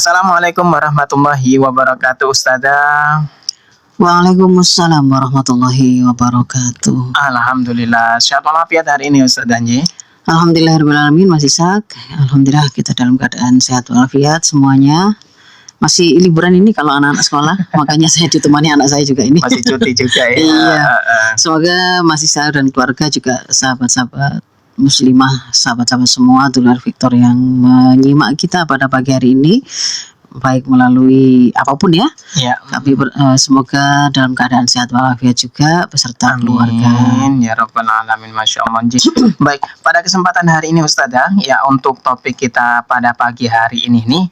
Assalamualaikum warahmatullahi wabarakatuh, Ustazah. Waalaikumsalam warahmatullahi wabarakatuh. Alhamdulillah, sehat walafiat hari ini Ustazah Nji. Alhamdulillahirrahmanirrahim, Mas Ishak. Alhamdulillah kita dalam keadaan sehat walafiat semuanya. Masih liburan ini kalau anak-anak sekolah, makanya saya ditemani anak saya juga ini. Masih cuti juga ya. Iya. Semoga Mas Ishak dan keluarga juga sahabat-sahabat muslimah, sahabat-sahabat semua Dulur Victor yang menyimak kita pada pagi hari ini, baik melalui apapun ya. Ya. Tapi semoga dalam keadaan sehat walafiat juga beserta keluarga. Amin ya rabbal alamin, masya Allah. Baik, pada kesempatan hari ini Ustazah, ya untuk topik kita pada pagi hari ini nih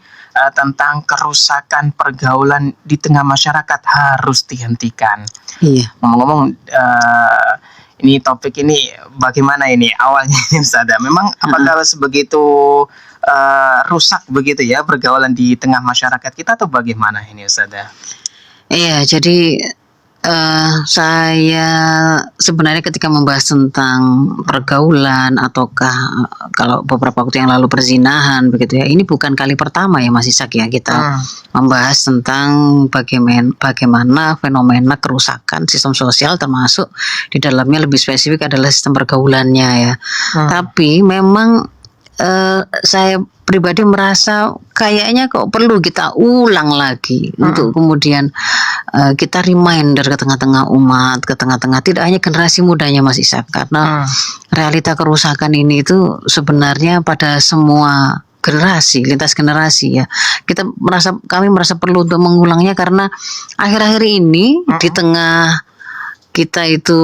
tentang kerusakan pergaulan di tengah masyarakat harus dihentikan. Iya. Ngomong-ngomong, ini topik ini bagaimana ini awalnya Ustazah? Memang apakah sebegitu rusak begitu ya pergaulan di tengah masyarakat kita atau bagaimana ini Ustazah? Iya, jadi saya sebenarnya ketika membahas tentang pergaulan ataukah kalau beberapa waktu yang lalu perzinahan begitu ya, ini bukan kali pertama ya Mas Ishak ya kita membahas tentang bagaimana fenomena kerusakan sistem sosial, termasuk di dalamnya lebih spesifik adalah sistem pergaulannya ya. Tapi memang saya pribadi merasa kayaknya kok perlu kita ulang lagi untuk kemudian kita reminder ke tengah-tengah umat, ke tengah-tengah tidak hanya generasi mudanya Mas Ishak, karena realita kerusakan ini itu sebenarnya pada semua generasi, lintas generasi ya. Kami merasa perlu untuk mengulangnya karena akhir-akhir ini di tengah kita itu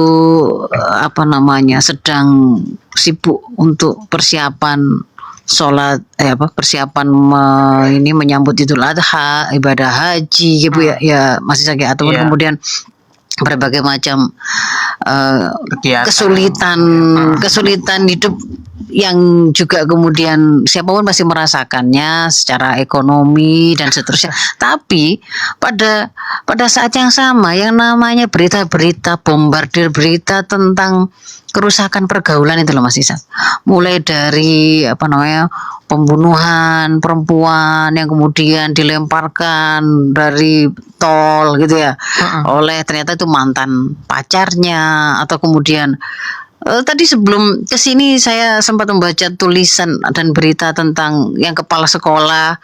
sedang sibuk untuk persiapan sholat ini menyambut Idul Adha, ibadah haji gitu ya Mas Ishak ya, ataupun kemudian berbagai macam kesulitan hidup yang juga kemudian siapapun pasti merasakannya secara ekonomi dan seterusnya. Tapi pada saat yang sama yang namanya berita-berita, bombardir berita tentang kerusakan pergaulan itu loh Mas Ishak. Mulai dari pembunuhan perempuan yang kemudian dilemparkan dari tol gitu ya, oleh ternyata itu mantan pacarnya, atau kemudian tadi sebelum kesini saya sempat membaca tulisan dan berita tentang yang kepala sekolah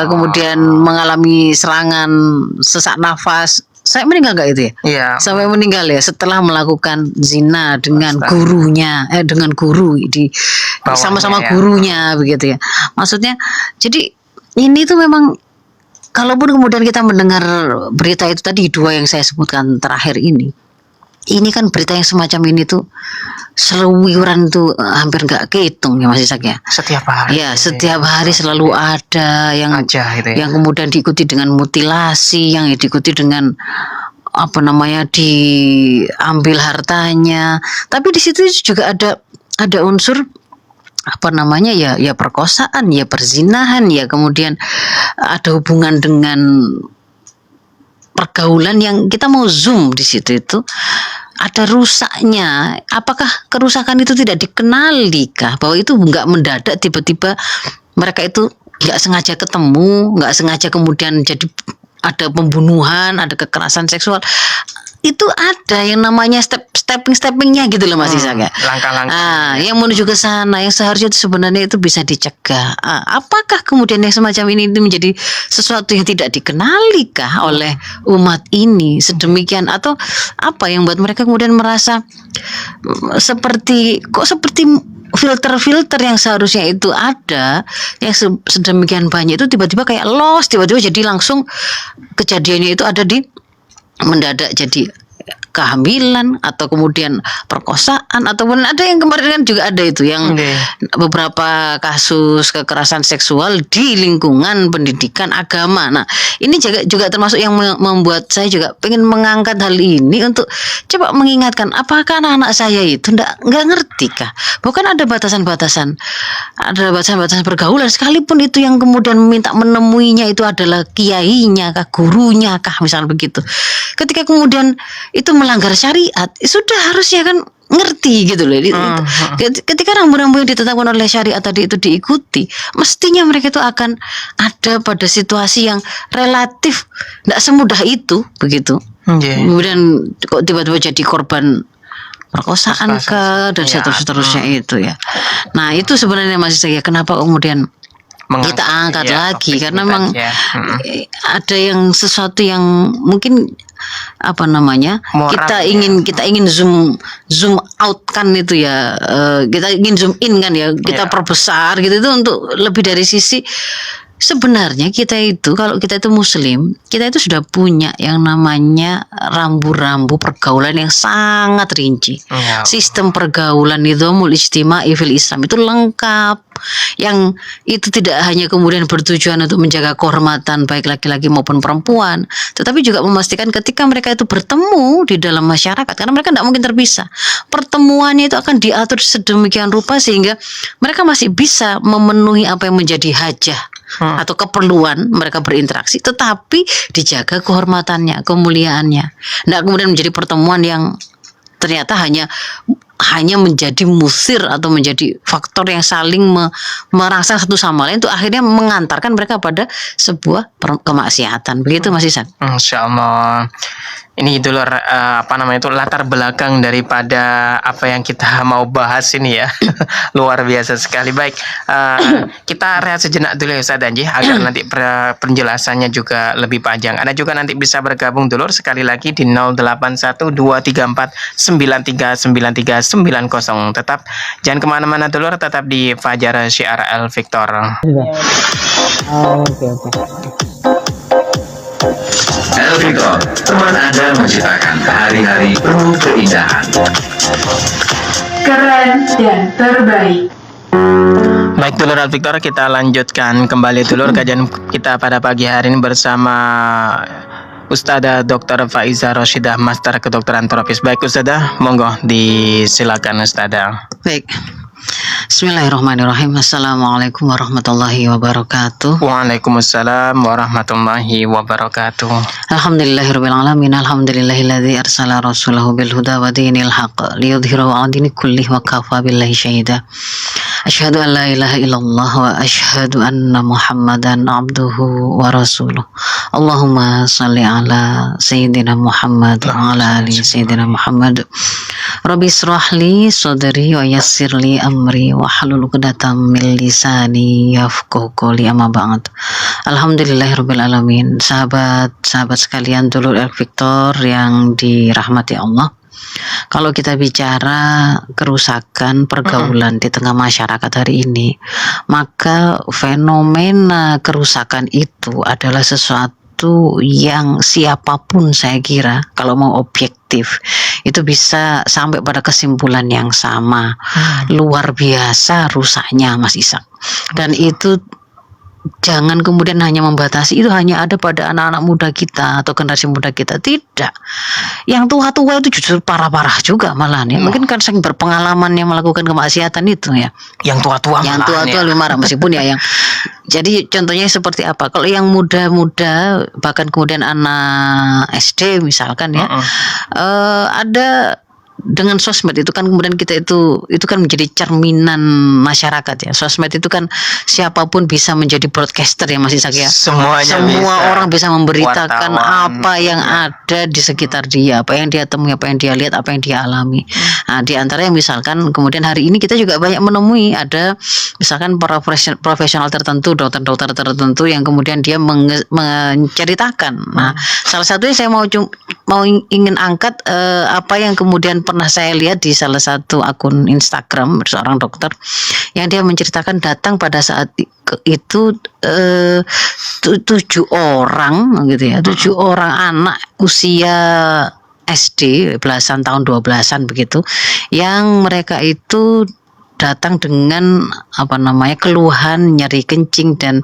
kemudian mengalami serangan sesak nafas. Saya meninggal nggak itu ya? Iya. Sampai meninggal ya setelah melakukan zina dengan gurunya, dengan guru di sama-sama gurunya begitu ya. Maksudnya, jadi ini tuh memang kalaupun kemudian kita mendengar berita itu tadi dua yang saya sebutkan terakhir ini kan berita yang semacam ini tuh seliweran tuh hampir nggak kehitung ya Mas Ishak ya. Setiap hari. Ya, setiap hari selalu ada yang yang kemudian diikuti dengan mutilasi, yang diikuti dengan diambil hartanya. Tapi di situ juga ada unsur ya perkosaan, ya perzinahan, ya kemudian ada hubungan dengan pergaulan yang kita mau zoom di situ itu ada rusaknya. Apakah kerusakan itu tidak dikenali kah? Bahwa itu nggak mendadak tiba-tiba mereka itu nggak sengaja ketemu, nggak sengaja kemudian jadi ada pembunuhan, ada kekerasan seksual. Itu ada yang namanya steppingnya gitu loh Mas Ishak ya. Langkah-langkah. Yang menuju ke sana yang seharusnya itu sebenarnya itu bisa dicegah. Apakah kemudian yang semacam ini itu menjadi sesuatu yang tidak dikenali kah oleh umat ini sedemikian, atau apa yang buat mereka kemudian merasa seperti filter-filter yang seharusnya itu ada yang sedemikian banyak itu tiba-tiba kayak lost, tiba-tiba jadi langsung kejadiannya itu ada di mendadak jadi kehamilan atau kemudian perkosaan, ataupun ada yang kemarin kan juga ada itu yang beberapa kasus kekerasan seksual di lingkungan pendidikan agama. Nah, ini juga termasuk yang membuat saya juga pengen mengangkat hal ini untuk coba mengingatkan, apakah anak-anak saya itu nggak ngerti kah? Bukan ada batasan-batasan pergaulan, sekalipun itu yang kemudian meminta menemuinya itu adalah kiainya kah, gurunya kah, misalnya begitu. Ketika kemudian itu melanggar syariat, sudah harusnya kan ngerti gitu loh. Ketika rambu-rambu yang ditetapkan oleh syariat tadi itu diikuti, mestinya mereka itu akan ada pada situasi yang relatif tidak semudah itu begitu. Kemudian kok tiba-tiba jadi korban perkosaan dan seterusnya itu ya. Nah itu sebenarnya masih saya kenapa kemudian kita angkat lagi karena memang ada yang sesuatu yang mungkin kita ingin zoom out kan itu ya, kita ingin zoom in kan ya, kita perbesar gitu itu untuk lebih dari sisi sebenarnya kita itu kalau kita itu muslim, kita itu sudah punya yang namanya rambu-rambu pergaulan yang sangat rinci. Sistem pergaulan nizamul ijtima'i fil Islam itu lengkap. Yang itu tidak hanya kemudian bertujuan untuk menjaga kehormatan baik laki-laki maupun perempuan, tetapi juga memastikan ketika mereka itu bertemu di dalam masyarakat, karena mereka tidak mungkin terpisah, pertemuannya itu akan diatur sedemikian rupa sehingga mereka masih bisa memenuhi apa yang menjadi hajah atau keperluan mereka berinteraksi, tetapi dijaga kehormatannya, kemuliaannya. Tidak kemudian menjadi pertemuan yang ternyata hanya menjadi musir atau menjadi faktor yang saling merangsang satu sama lain, itu akhirnya mengantarkan mereka pada sebuah kemaksiatan. Begitu Mas Isan. Insya Allah. Ini dulu latar belakang daripada apa yang kita mau bahas ini ya. Luar biasa sekali. Baik, kita rehat sejenak dulu ya Ustaz Anji, agar nanti penjelasannya juga lebih panjang. Anda juga nanti bisa bergabung dulu sekali lagi di 081234939390. Tetap jangan kemana-mana dulu, tetap di Fajar Syiar Al Victor. Oke. El Victor, teman Anda menciptakan hari-hari penuh keindahan. Keren dan terbaik. Baik dulur Al Victor, kita lanjutkan kembali dulur kajian kita pada pagi hari ini bersama Ustadzah Dr. Faiza Roshidah, Master Kedokteran Tropis. Baik Ustadzah, monggo disilakan Ustadzah. Baik. Bismillahirrahmanirrahim. Assalamualaikum warahmatullahi wabarakatuh. Waalaikumsalam warahmatullahi wabarakatuh. Alhamdulillahirabbil alamin. Alhamdulillahilladzi arsala rasulahu bil huda wa dinil haqq liyudhhirahu 'ala dini kullih wa kafa billahi syahida. Asyhadu an la ilaha illallah wa asyhadu anna Muhammadan abduhu wa rasuluh. Allahumma shalli ala sayyidina Muhammad wa ala ali sayyidina Muhammad. Rabbi israhli sadri wa yassirli amri wa hlul 'uqdatam min lisani yafqahu qawli, amma ba'd. Alhamdulillahirabbil alamin. Sahabat sekalian, dulur El Victor yang dirahmati Allah. Kalau kita bicara kerusakan pergaulan di tengah masyarakat hari ini, maka fenomena kerusakan itu adalah sesuatu yang siapapun saya kira kalau mau objektif itu bisa sampai pada kesimpulan yang sama. Luar biasa rusaknya Mas Ishak. Dan itu jangan kemudian hanya membatasi itu hanya ada pada anak-anak muda kita atau generasi muda kita. Tidak. Yang tua-tua itu justru parah-parah juga malah ya. Mungkin kan saking berpengalamannya melakukan kemaksiatan itu ya. Yang tua-tua lebih marah meskipun ya yang jadi contohnya seperti apa? Kalau yang muda-muda bahkan kemudian anak SD misalkan ya, ada dengan sosmed itu kan kemudian kita itu kan menjadi cerminan masyarakat ya. Sosmed itu kan siapapun bisa menjadi broadcaster ya Mas Ishak ya. Semua orang bisa memberitakan apa yang ada di sekitar dia, apa yang dia temui, apa yang dia lihat, apa yang dia alami. Nah, di antara yang misalkan kemudian hari ini kita juga banyak menemui ada misalkan para profesional tertentu, dokter-dokter tertentu yang kemudian dia menceritakan. Nah, salah satunya saya mau ingin angkat apa yang kemudian pernah saya lihat di salah satu akun Instagram seorang dokter yang dia menceritakan datang pada saat itu 7 orang gitu ya, 7 orang anak usia SD belasan tahun 12-an begitu, yang mereka itu datang dengan keluhan nyeri kencing dan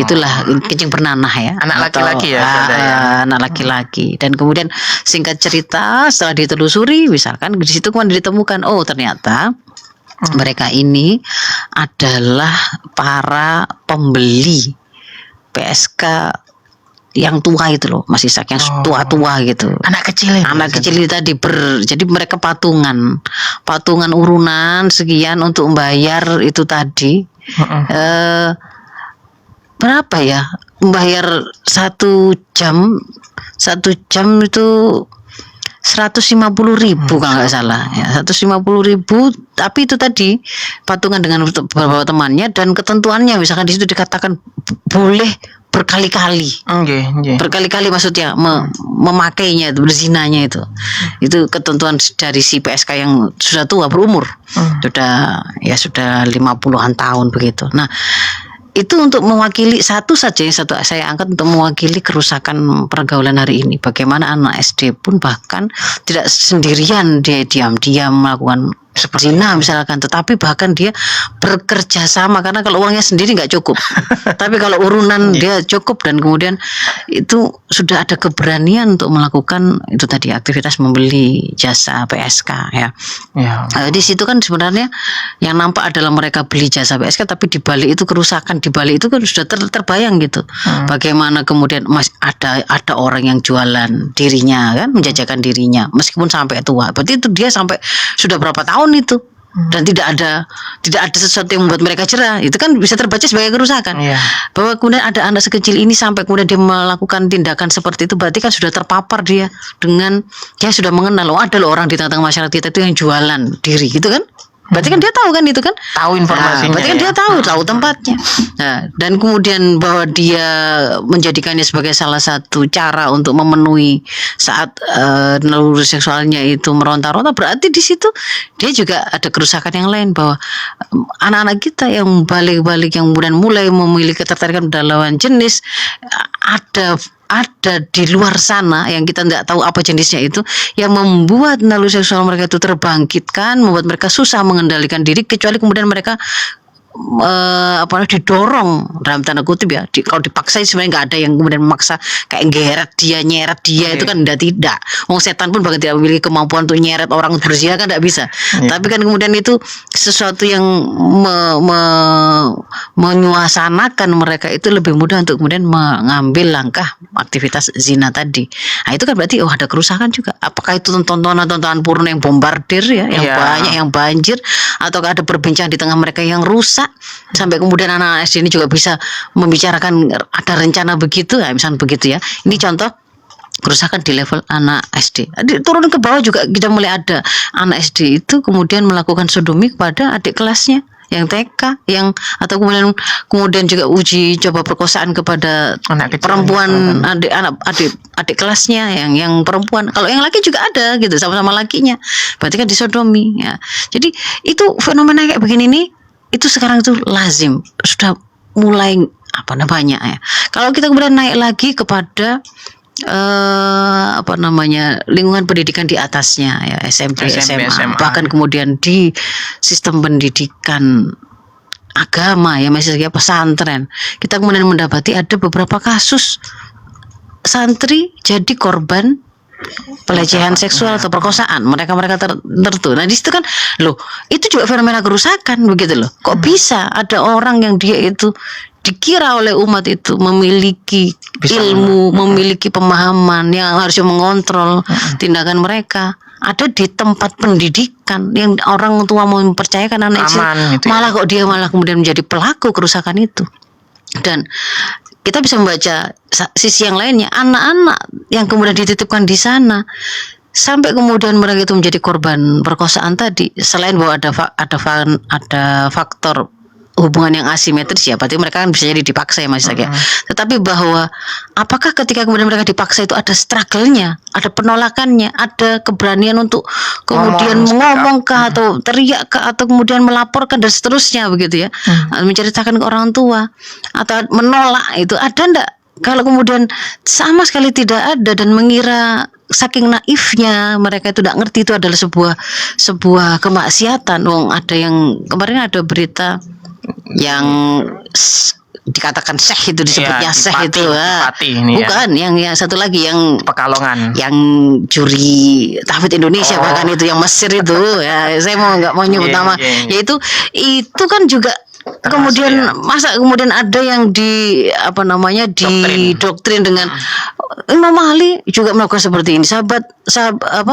itulah kencing bernanah ya, anak laki-laki ya, anak laki-laki. Dan kemudian singkat cerita setelah ditelusuri misalkan di situ kemudian ditemukan ternyata mereka ini adalah para pembeli PSK yang tua itu loh, Mas Ishak, yang tua-tua gitu. Anak kecil itu. Anak kecil itu tadi jadi mereka patungan urunan sekian untuk membayar itu tadi. Berapa ya? Membayar 1 jam itu 150.000 kalau nggak salah ya, 150.000. Tapi itu tadi patungan dengan beberapa temannya, dan ketentuannya misalkan di situ dikatakan boleh berkali-kali. Berkali-kali maksudnya memakainya itu, berzinanya itu ketentuan dari si PSK yang sudah tua, berumur sudah 50-an tahun begitu. Nah, itu untuk mewakili satu saja yang saya angkat untuk mewakili kerusakan pergaulan hari ini. Bagaimana anak SD pun bahkan tidak sendirian dia diam-diam melakukan zina misalkan, tetapi bahkan dia bekerja sama, karena kalau uangnya sendiri nggak cukup. Tapi kalau urunan dia cukup, dan kemudian itu sudah ada keberanian untuk melakukan itu tadi, aktivitas membeli jasa PSK ya. Di situ kan sebenarnya yang nampak adalah mereka beli jasa PSK, tapi di balik itu kerusakan, di balik itu kan sudah terbayang gitu. Bagaimana kemudian ada orang yang jualan dirinya kan, menjajakan dirinya meskipun sampai tua. Berarti itu dia sampai sudah berapa tahun itu, dan tidak ada sesuatu yang membuat mereka jerah. Itu kan bisa terbaca sebagai kerusakan. Bahwa kemudian ada anak sekecil ini sampai kemudian dia melakukan tindakan seperti itu, berarti kan sudah terpapar dia dengan, dia sudah mengenal ada loh orang di tengah-tengah masyarakat kita itu yang jualan diri gitu kan. Berarti kan dia tahu kan itu kan, tahu informasinya. Berarti kan dia tahu tempatnya. Nah, dan kemudian bahwa dia menjadikannya sebagai salah satu cara untuk memenuhi saat naluri seksualnya itu meronta-ronta, berarti di situ dia juga ada kerusakan yang lain, bahwa anak-anak kita yang balik-balik yang kemudian mulai memiliki ketertarikan pada lawan jenis, ada di luar sana yang kita tidak tahu apa jenisnya itu, yang membuat naluri seksual mereka itu terbangkitkan, membuat mereka susah mengendalikan diri, kecuali kemudian mereka didorong dalam tanda kutip ya. Kalau dipaksa sebenarnya nggak ada yang kemudian memaksa kayak nyeret dia itu kan tidak. Wong setan pun bahkan tidak memiliki kemampuan untuk nyeret orang berzina kan tidak bisa. Tapi kan kemudian itu sesuatu yang menyuasanakan mereka itu lebih mudah untuk kemudian mengambil langkah aktivitas zina tadi. Nah, itu kan berarti ada kerusakan juga. Apakah itu tontonan porno yang bombardir ya, yang banyak, yang banjir, ataukah ada perbincangan di tengah mereka yang rusak sampai kemudian anak SD ini juga bisa membicarakan ada rencana begitu, ya, misalnya begitu ya. Ini contoh kerusakan di level anak SD. Turun ke bawah juga kita mulai ada anak SD itu kemudian melakukan sodomi kepada adik kelasnya yang TK, atau kemudian juga uji coba perkosaan kepada anak kecil, perempuan, adik kelasnya yang perempuan. Kalau yang laki juga ada gitu, sama-sama lakinya. Berarti kan disodomi ya. Jadi itu fenomena kayak begini nih, itu sekarang itu lazim, sudah mulai ya. Kalau kita kemudian naik lagi kepada lingkungan pendidikan di atasnya ya, SMP, SMA, bahkan kemudian di sistem pendidikan agama ya, misalnya pesantren, kita kemudian mendapati ada beberapa kasus santri jadi korban pelecehan seksual atau perkosaan mereka tertentu. Nah di situ kan itu juga fenomena kerusakan begitu loh. Kok bisa ada orang yang dia itu dikira oleh umat itu memiliki ilmu, memiliki pemahaman yang harusnya mengontrol tindakan mereka, ada di tempat pendidikan yang orang tua mau mempercayakan anak itu, malah kok dia malah kemudian menjadi pelaku kerusakan itu. Dan kita bisa membaca sisi yang lainnya, anak-anak yang kemudian dititipkan di sana sampai kemudian mereka itu menjadi korban perkosaan tadi, selain bahwa ada faktor hubungan yang asimetris ya, berarti mereka kan bisa jadi dipaksa ya Mas Ishak ya. Tetapi bahwa apakah ketika kemudian mereka dipaksa itu ada struggle-nya, ada penolakannya, ada keberanian untuk kemudian ngomong kah, atau teriak kah, atau kemudian melaporkan dan seterusnya begitu ya, menceritakan ke orang tua atau menolak, itu ada ndak? Kalau kemudian sama sekali tidak ada, dan mengira saking naifnya mereka itu tidak ngerti itu adalah sebuah kemaksiatan. Ada yang kemarin ada berita yang dikatakan syekh itu disebutnya syekh itu bukan ya. yang satu lagi yang Pekalongan, yang juri tahfidz Indonesia bahkan itu yang Mesir itu ya, saya nggak mau nyebut nama, yaitu itu kan juga kemudian masa kemudian ada yang di apa namanya di doktrin dengan Imam Ali juga melakukan seperti ini, sahabat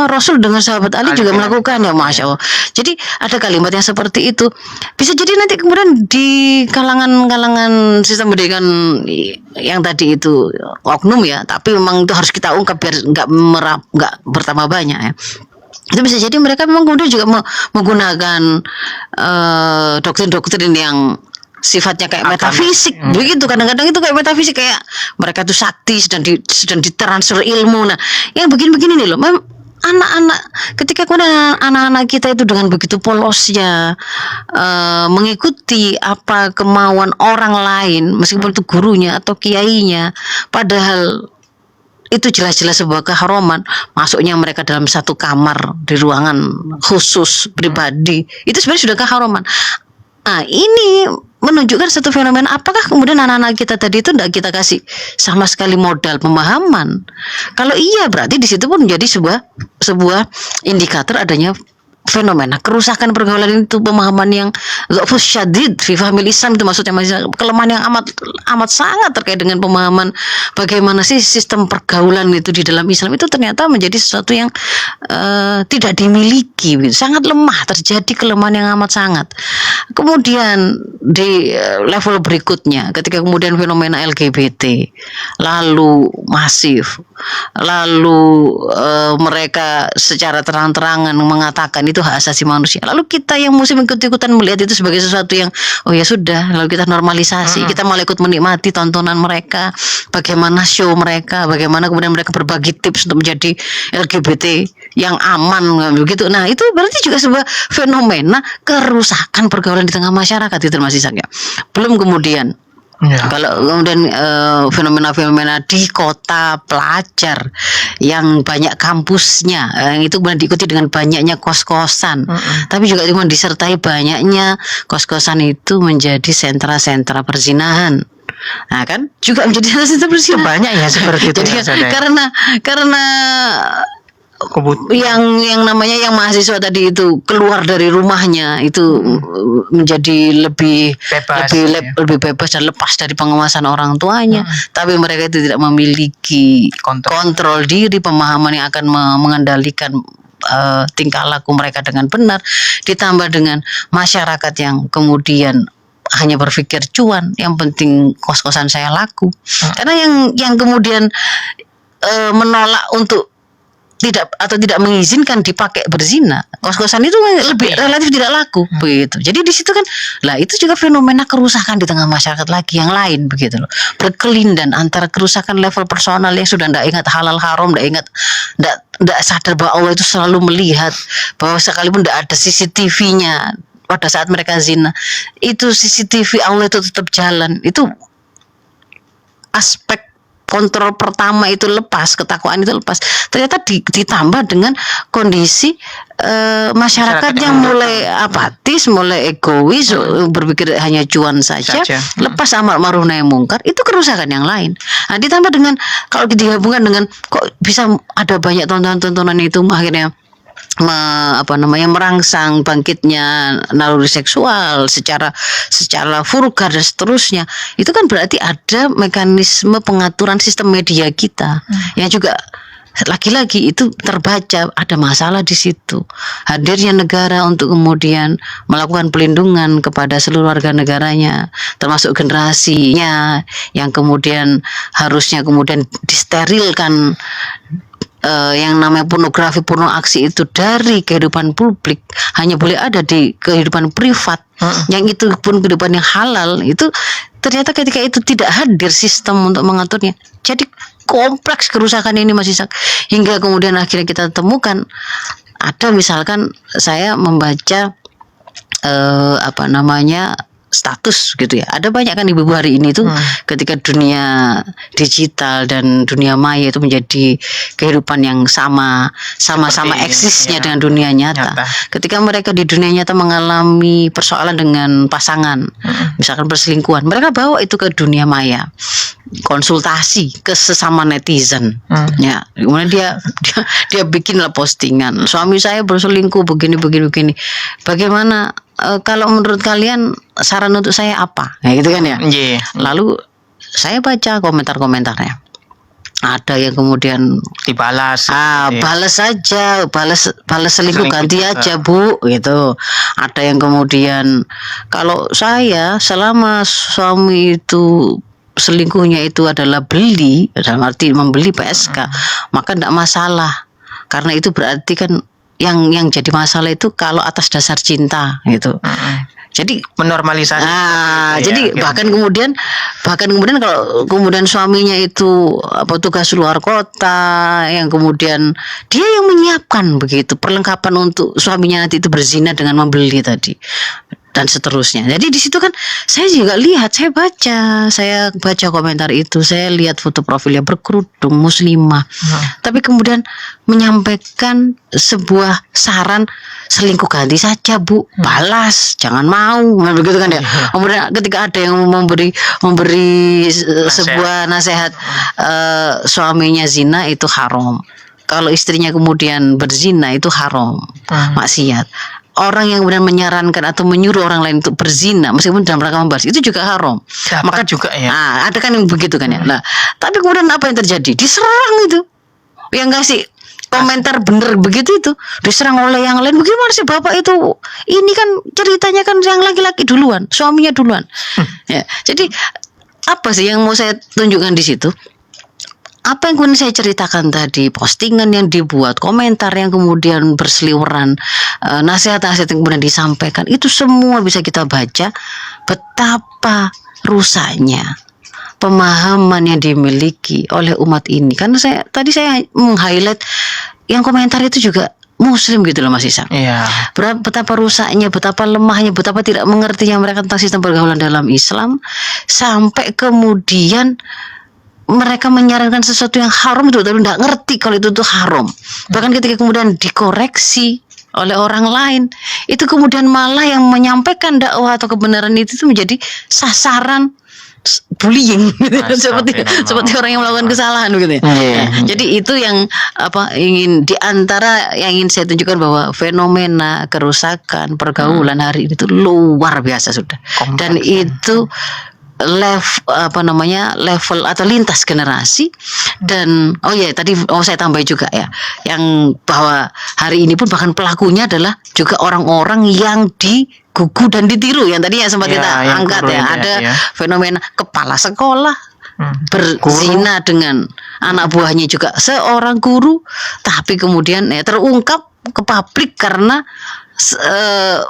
Rasul dengan sahabat Ali juga melakukannya, masya Allah. Jadi ada kalimat yang seperti itu, bisa jadi nanti kemudian di kalangan sistem pendidikan yang tadi itu oknum ya, tapi memang itu harus kita ungkap biar nggak bertambah banyak ya. Itu bisa jadi mereka memang kemudian juga menggunakan doktrin-doktrin yang sifatnya kayak metafisik begitu. Kadang-kadang itu kayak metafisik, kayak mereka itu sakti, sedang ditransfer ilmu. Nah, yang begini-begini nih loh, anak-anak ketika kemudian anak-anak kita itu dengan begitu polosnya mengikuti apa kemauan orang lain, meskipun itu gurunya atau kiainya, padahal itu jelas-jelas sebuah keharaman. Masuknya mereka dalam satu kamar di ruangan khusus pribadi, itu sebenarnya sudah keharaman. Nah, ini menunjukkan satu fenomena, apakah kemudian anak-anak kita tadi itu tidak kita kasih sama sekali modal pemahaman? Kalau iya, berarti di situ pun menjadi sebuah indikator adanya fenomena kerusakan pergaulan itu, pemahaman yang dhafus syadid fi fahmil Islam, itu maksudnya kelemahan yang amat sangat terkait dengan pemahaman bagaimana sih sistem pergaulan itu di dalam Islam itu ternyata menjadi sesuatu yang tidak dimiliki, sangat lemah, terjadi kelemahan yang amat sangat. Kemudian di level berikutnya, ketika kemudian fenomena LGBT lalu masif, lalu mereka secara terang-terangan mengatakan itu hak asasi manusia, lalu kita yang muslim ikut-ikutan melihat itu sebagai sesuatu yang oh ya sudah, lalu kita normalisasi, kita malah ikut menikmati tontonan mereka, bagaimana show mereka, bagaimana kemudian mereka berbagi tips untuk menjadi LGBT yang aman begitu. Nah, itu berarti juga sebuah fenomena kerusakan pergaulan di tengah masyarakat itu masih sangat. Belum kemudian kalau kemudian fenomena-fenomena di kota pelajar yang banyak kampusnya, yang itu kemudian diikuti dengan banyaknya kos-kosan, tapi juga cuma disertai banyaknya kos-kosan itu menjadi sentra-sentra perzinahan. Nah, kan juga menjadi sentra perzinahan. Banyak ya seperti itu. Jadi karena yang namanya yang mahasiswa tadi itu keluar dari rumahnya itu menjadi lebih bebas dan lepas dari pengawasan orang tuanya, tapi mereka itu tidak memiliki kontrol diri, pemahaman yang akan mengendalikan tingkah laku mereka dengan benar, ditambah dengan masyarakat yang kemudian hanya berpikir cuan, yang penting kos-kosan saya laku. Karena yang kemudian menolak untuk tidak mengizinkan dipakai berzina, kos-kosan itu lebih relatif tidak laku begitu. Jadi di situ kan, lah itu juga fenomena kerusakan di tengah masyarakat lagi yang lain begitu loh. Berkelindan antara kerusakan level personal yang sudah tidak ingat halal haram, tidak sadar bahwa Allah itu selalu melihat, bahwa sekalipun tidak ada CCTV-nya pada saat mereka zina, itu CCTV Allah itu tetap jalan. Itu aspek kontrol pertama itu lepas, ketakwaan itu lepas. Ternyata ditambah dengan kondisi masyarakat yang mulai apatis, mulai egois, berpikir hanya cuan saja. Lepas amar ma'ruf nahi mungkar, itu kerusakan yang lain. Nah, ditambah dengan kalau digabungkan dengan kok bisa ada banyak tontonan-tontonan itu, akhirnya merangsang bangkitnya naluri seksual secara vulgar dan seterusnya. Itu kan berarti ada mekanisme pengaturan sistem media kita yang juga lagi-lagi itu terbaca ada masalah di situ. Hadirnya negara untuk kemudian melakukan pelindungan kepada seluruh warga negaranya, termasuk generasinya yang kemudian harusnya kemudian disterilkan, yang namanya pornografi, porno aksi itu dari kehidupan publik, hanya boleh ada di kehidupan privat, yang itu pun kehidupan yang halal. Itu ternyata ketika itu tidak hadir sistem untuk mengaturnya, jadi kompleks kerusakan ini masih hingga kemudian akhirnya kita temukan ada, misalkan saya membaca status gitu ya. Ada banyak kan ibu-ibu hari ini tuh ketika dunia digital dan dunia maya itu menjadi kehidupan yang sama-sama eksisnya dengan dunia nyata. Ketika mereka di dunia nyata mengalami persoalan dengan pasangan, misalkan perselingkuhan, mereka bawa itu ke dunia maya, konsultasi ke sesama netizen. Ya, kemudian dia bikinlah postingan, suami saya berselingkuh begini. Bagaimana kalau menurut kalian saran untuk saya apa? Nah, gitu kan ya. Iya. Lalu saya baca komentar-komentarnya. Ada yang kemudian Dibalas. Iya. balas selingkuh Selingkuh ganti juga. aja Bu gitu. Ada yang kemudian kalau saya selama suami itu selingkuhnya itu adalah beli, dalam arti membeli PSK, maka tidak masalah. Karena itu berarti kan yang jadi masalah itu kalau atas dasar cinta gitu. Jadi Menormalisasi. seperti itu ya, jadi akhirnya. bahkan kemudian kalau kemudian suaminya itu tugas luar kota, yang kemudian dia yang menyiapkan begitu perlengkapan untuk suaminya nanti itu berzina dengan membeli tadi dan seterusnya. Jadi di situ kan saya juga lihat, saya baca komentar itu, saya lihat foto profilnya berkerudung muslimah, tapi kemudian menyampaikan sebuah saran, selingkuh ganti saja Bu, balas, jangan mau, nah, begitu kan ya. Kemudian ketika ada yang memberi sebuah nasihat, suaminya zina itu haram, kalau istrinya kemudian berzina itu haram, maksiat. Orang yang kemudian menyarankan atau menyuruh orang lain untuk berzina meskipun dalam rangka membalas itu juga haram. Dapat juga ya. Nah, ada kan yang begitu kan ya. Nah, tapi kemudian apa yang terjadi? Diserang itu. Yang ngasih komentar bener begitu itu diserang oleh yang lain. Bagaimana sih Bapak itu? Ini kan ceritanya kan yang laki-laki duluan, suaminya duluan. Ya, jadi apa sih yang mau saya tunjukkan di situ? Apa yang kemudian saya ceritakan tadi, postingan yang dibuat, komentar yang kemudian berseliweran, nasihat-nasihat yang kemudian disampaikan, itu semua bisa kita baca betapa rusaknya pemahaman yang dimiliki oleh umat ini. Karena saya meng-highlight yang komentar itu juga Muslim gitu loh Mas Isak. Iya. Betapa rusaknya, betapa lemahnya, betapa tidak mengertinya mereka tentang sistem pergaulan dalam Islam, sampai kemudian mereka menyarankan sesuatu yang haram itu tapi tidak ngerti kalau itu tuh haram. Bahkan ketika kemudian dikoreksi oleh orang lain, itu kemudian malah yang menyampaikan dakwah atau kebenaran itu menjadi sasaran bullying gitu. seperti orang yang melakukan kesalahan gitu ya. Nah, jadi itu yang ingin diantara yang ingin saya tunjukkan, bahwa fenomena kerusakan pergaulan hari ini itu luar biasa sudah. Dan itu level atau lintas generasi. Dan tadi saya tambah juga ya, yang bahwa hari ini pun bahkan pelakunya adalah juga orang-orang yang digugu dan ditiru, yang tadi yang sempat kita angkat ya. Ada fenomena kepala sekolah berzina dengan anak buahnya juga seorang guru, tapi kemudian terungkap ke publik karena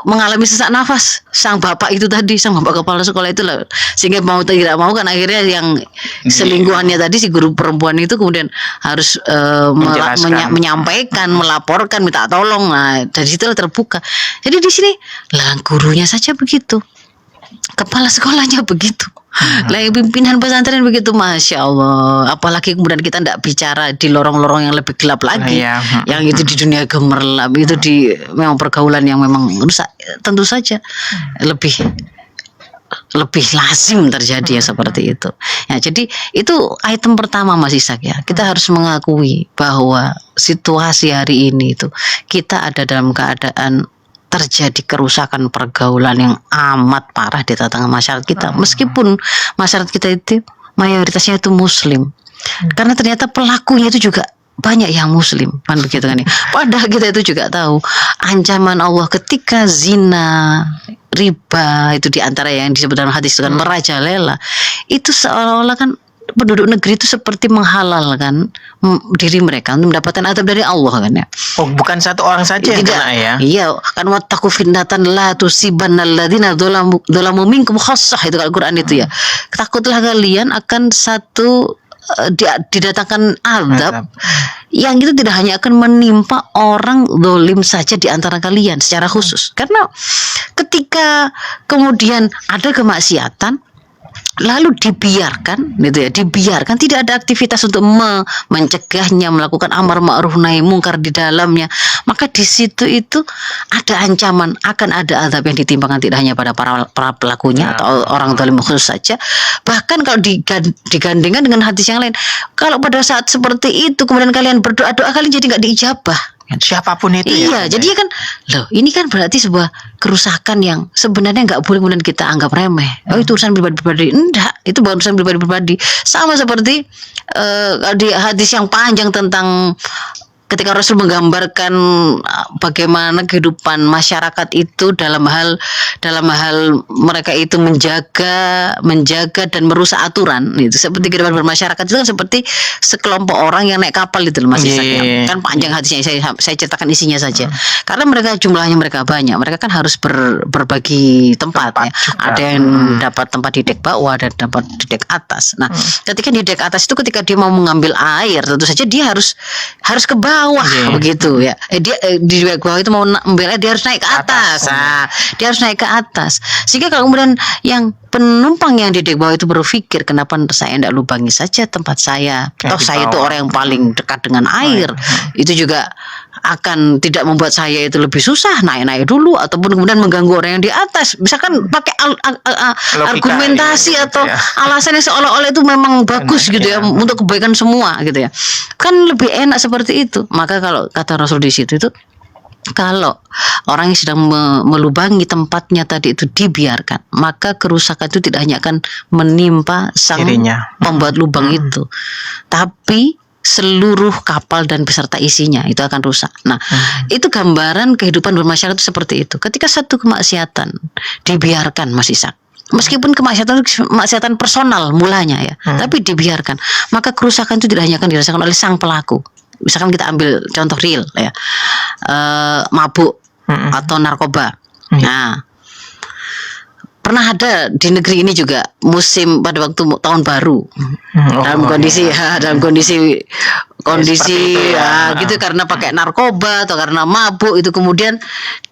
mengalami sesak nafas sang bapak kepala sekolah itu lah, sehingga mau tidak mau kan akhirnya yang selingkuhannya tadi, si guru perempuan itu kemudian harus menyampaikan, melaporkan, minta tolong. Nah, dari situ terbuka. Jadi di sini lah gurunya saja begitu, kepala sekolahnya begitu, lagi pimpinan pesantren begitu, Masya Allah. Apalagi kemudian kita tidak bicara di lorong-lorong yang lebih gelap lagi, yang itu di dunia gemerlap, itu memang pergaulan yang memang rusak, tentu saja lebih lazim terjadi ya seperti itu. Ya, jadi itu item pertama Mas Isak ya. Kita harus mengakui bahwa situasi hari ini itu kita ada dalam keadaan terjadi kerusakan pergaulan yang amat parah di tengah masyarakat kita, meskipun masyarakat kita itu mayoritasnya itu Muslim, karena ternyata pelakunya itu juga banyak yang Muslim, kan begitu kan ya. Padahal kita itu juga tahu ancaman Allah ketika zina, riba, itu diantara yang disebut dalam hadis itu kan merajalela, itu seolah-olah kan penduduk negeri itu seperti menghalalkan diri mereka untuk mendapatkan adab dari Allah kan ya. Oh, bukan satu orang saja yang kena ya. Iya, kan wattaqu fitnatan la tusibanna alladziina dzalamu minkum khassah, itu Al-Qur'an itu ya. Takutlah kalian akan satu didatangkan azab yang itu tidak hanya akan menimpa orang zalim saja di antara kalian secara khusus. Karena ketika kemudian ada kemaksiatan lalu dibiarkan gitu ya, tidak ada aktivitas untuk mencegahnya, melakukan amar ma'ruf nahi mungkar di dalamnya, maka di situ itu ada ancaman akan ada azab yang ditimpakan tidak hanya pada para pelakunya atau orang zalim khusus saja, bahkan kalau digandingkan dengan hadis yang lain, kalau pada saat seperti itu kemudian kalian berdoa, doa kalian jadi nggak diijabah. Siapapun itu Iya, ya. jadi kan loh, ini kan berarti sebuah kerusakan yang sebenarnya nggak boleh kemudian kita anggap remeh. Oh, itu urusan pribadi-pribadi. Enggak, itu bukan urusan pribadi-pribadi. Sama seperti di hadis yang panjang tentang ketika Rasul menggambarkan bagaimana kehidupan masyarakat itu dalam hal mereka itu menjaga dan merusak aturan itu, seperti kehidupan bermasyarakat itu kan seperti sekelompok orang yang naik kapal itu loh, Mas Ishak, ya. Kan panjang hadisnya, saya ceritakan isinya saja. Karena jumlahnya mereka banyak, mereka kan harus berbagi tempat ya. juga. Ada yang dapat tempat di dek bawah dan dapat di dek atas. Nah, ketika di dek atas itu ketika dia mau mengambil air, tentu saja dia harus ke bawah begitu ya. Dia di bawah itu mau ambil air, dia harus naik ke atas. Nah, dia harus naik ke atas. Sehingga kalau kemudian yang penumpang yang di dek bawah itu berpikir, kenapa saya tidak lubangi saja tempat saya? Toh saya itu orang yang paling dekat dengan air. Itu juga akan tidak membuat saya itu lebih susah naik dulu, ataupun kemudian mengganggu orang yang di atas. Misalkan pakai argumentasi atau alasan yang seolah-olah itu memang bagus gitu ya, untuk kebaikan semua gitu ya. Kan lebih enak seperti itu. Maka kalau kata Rasul di situ itu, kalau orang yang sedang melubangi tempatnya tadi itu dibiarkan, maka kerusakan itu tidak hanya akan menimpa sang pembuat lubang itu, tapi seluruh kapal dan beserta isinya itu akan rusak. Nah, itu gambaran kehidupan bermasyarakat itu seperti itu. Ketika satu kemaksiatan dibiarkan, Mas Ishak, meskipun kemaksiatan personal mulanya ya, tapi dibiarkan, maka kerusakan itu tidak hanya akan dirasakan oleh sang pelaku. Misalkan kita ambil contoh real ya, mabuk atau narkoba. Nah, pernah ada di negeri ini juga musim pada waktu tahun baru, dalam kondisi gitu, karena pakai narkoba atau karena mabuk itu, kemudian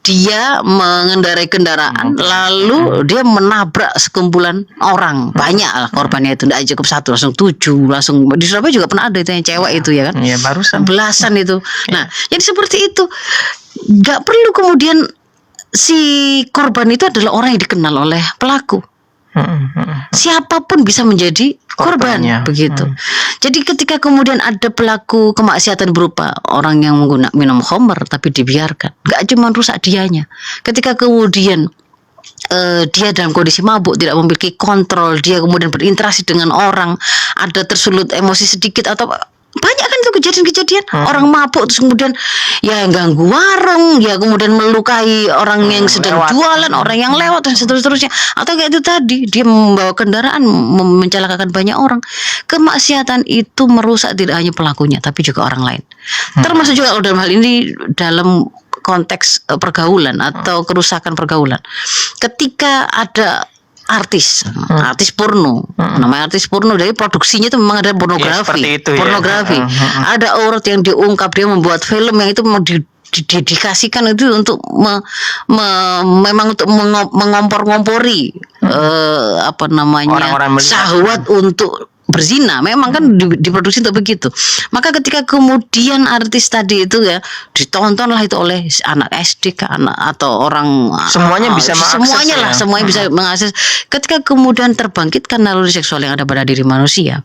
dia mengendarai kendaraan lalu dia menabrak sekumpulan orang, banyak lah korbannya itu, tidak cukup satu, langsung 7, langsung di Surabaya juga pernah ada itu yang cewek itu ya kan, barusan belasan itu. Nah, jadi seperti itu, nggak perlu kemudian si korban itu adalah orang yang dikenal oleh pelaku. Siapapun bisa menjadi korban begitu. Jadi ketika kemudian ada pelaku kemaksiatan berupa orang yang menggunakan minum khamr tapi dibiarkan, nggak cuma rusak dianya. Ketika kemudian dia dalam kondisi mabuk, tidak memiliki kontrol, dia kemudian berinteraksi dengan orang, ada tersulut emosi sedikit atau banyak kan itu kejadian-kejadian orang mabuk terus kemudian ya ganggu warung, ya kemudian melukai orang yang sedang jualan, orang yang lewat dan seterusnya, atau kayak itu tadi dia membawa kendaraan mencelakakan banyak orang. Kemaksiatan itu merusak tidak hanya pelakunya tapi juga orang lain, termasuk juga dalam hal ini dalam konteks pergaulan atau kerusakan pergaulan. Ketika ada artis porno, namanya artis porno, dari produksinya itu memang ada pornografi, ada aurat yang diungkap, dia membuat film yang itu mau didedikasikan itu untuk memang untuk mengompor-ngompori syahwat untuk berzina, memang kan diproduksi untuk begitu. Maka ketika kemudian artis tadi itu ya ditontonlah itu oleh anak SD, anak atau orang, semuanya bisa mengakses. Ketika kemudian terbangkitkan naluri seksual yang ada pada diri manusia,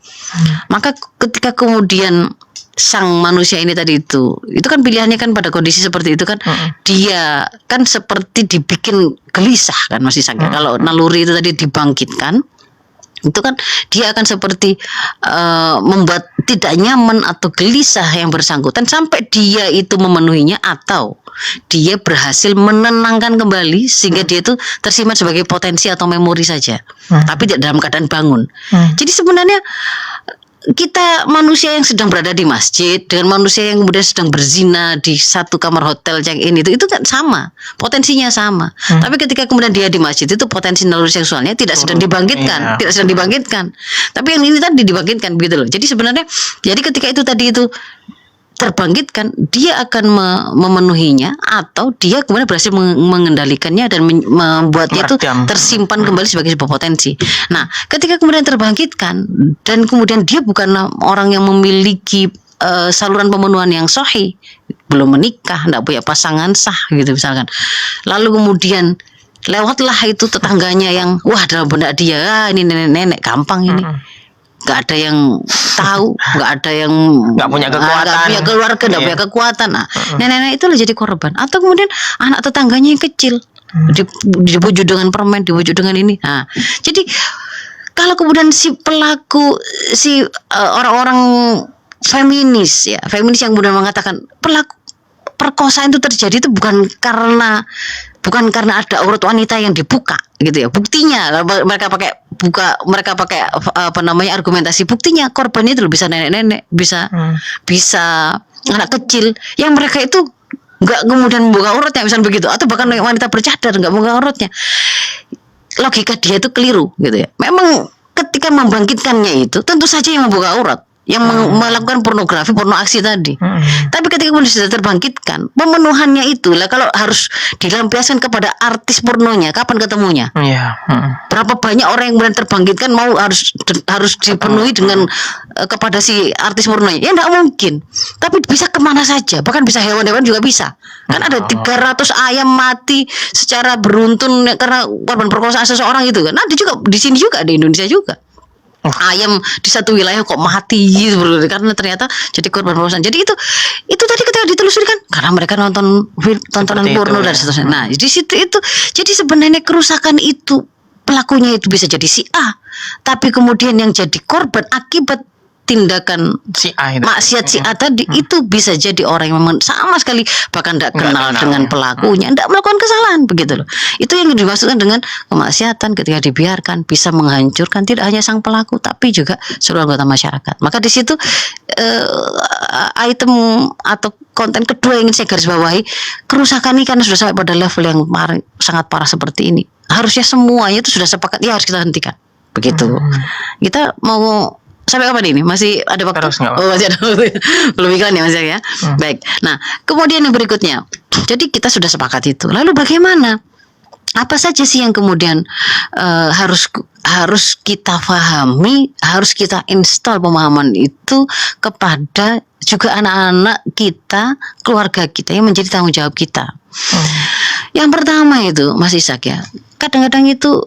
maka ketika kemudian sang manusia ini tadi itu kan pilihannya kan pada kondisi seperti itu kan, dia kan seperti dibikin gelisah kan Mas Ishak. Kalau naluri itu tadi dibangkitkan, itu kan dia akan seperti membuat tidak nyaman atau gelisah yang bersangkutan sampai dia itu memenuhinya, atau dia berhasil menenangkan kembali sehingga dia itu tersimpan sebagai potensi atau memori saja, tapi tidak dalam keadaan bangun. Jadi sebenarnya kita manusia yang sedang berada di masjid dengan manusia yang kemudian sedang berzina di satu kamar hotel check-in itu kan sama, potensinya sama. Tapi ketika kemudian dia di masjid itu potensi naluri seksualnya tidak sedang dibangkitkan, tapi yang ini tadi dibangkitkan begitu loh. Jadi sebenarnya ketika itu tadi itu terbangkitkan, dia akan memenuhinya atau dia kemudian berhasil mengendalikannya dan membuatnya itu tersimpan kembali sebagai sebuah potensi. Nah, ketika kemudian terbangkitkan dan kemudian dia bukanlah orang yang memiliki saluran pemenuhan yang sahih, belum menikah, tidak punya pasangan sah gitu misalkan, lalu kemudian lewatlah itu tetangganya yang wah dalam benak dia ini nenek-nenek gampang ini. nggak ada yang tahu, nggak ada yang Nggak punya kekuatan. nggak punya keluarga, nggak Iya. punya kekuatan. Nah, nenek-nenek itu jadi korban. Atau kemudian anak tetangganya yang kecil dibujuk dengan permen, dibujuk dengan ini. Nah, jadi kalau kemudian si pelaku, si orang-orang feminis yang kemudian mengatakan pelaku perkosaan itu terjadi itu bukan karena ada aurat wanita yang dibuka gitu ya. Buktinya mereka pakai argumentasi, buktinya korbannya itu bisa nenek-nenek, bisa anak kecil yang mereka itu nggak kemudian membuka auratnya misalnya begitu, atau bahkan wanita bercadar nggak membuka auratnya. Logika dia itu keliru gitu ya. Memang ketika membangkitkannya itu tentu saja yang membuka aurat, yang melakukan pornografi, porno aksi tadi. Tapi ketika kemudian sudah terbangkitkan, pemenuhannya itulah kalau harus dilampiaskan kepada artis pornonya, kapan ketemunya? Iya. Berapa banyak orang yang kemudian terbangkitkan mau harus dipenuhi dengan kepada si artis pornonya? Ya enggak mungkin. Tapi bisa kemana saja, bahkan bisa hewan-hewan juga bisa. Kan ada 300 ayam mati secara beruntun karena korban perkosaan seseorang itu kan. Nah, juga di sini juga, di Indonesia juga. Ayam di satu wilayah kok mati gitu karena ternyata jadi korban perkosaan. Jadi itu tadi ketika ditelusuri kan karena mereka nonton tontonan Seperti porno itu, dan ya. seterusnya. Nah, di situ itu jadi sebenarnya kerusakan itu pelakunya itu bisa jadi si A, tapi kemudian yang jadi korban akibat tindakan Si A itu. maksiat si A tadi itu bisa jadi orang yang memang sama sekali bahkan tidak Nggak kenal kenal, dengan ya. pelakunya, tidak melakukan kesalahan begitu loh. Itu yang dimaksudkan dengan kemaksiatan ketika dibiarkan bisa menghancurkan tidak hanya sang pelaku tapi juga seluruh anggota masyarakat. Maka di situ item atau konten kedua yang ingin saya garis bawahi, kerusakan ini karena sudah sampai pada level yang sangat parah seperti ini. Harusnya semuanya itu sudah sepakat ya harus kita hentikan. Begitu. Kita mau sampai kapan ini? Masih ada waktu? Terus nggak apa-apa. Oh, masih ada waktu. Belum iklan ya Mas ya? Baik. Nah, kemudian yang berikutnya. Jadi kita sudah sepakat itu. Lalu bagaimana? Apa saja sih yang kemudian harus kita pahami, harus kita install pemahaman itu kepada juga anak-anak kita, keluarga kita yang menjadi tanggung jawab kita. Yang pertama itu Mas Ishak ya, kadang-kadang itu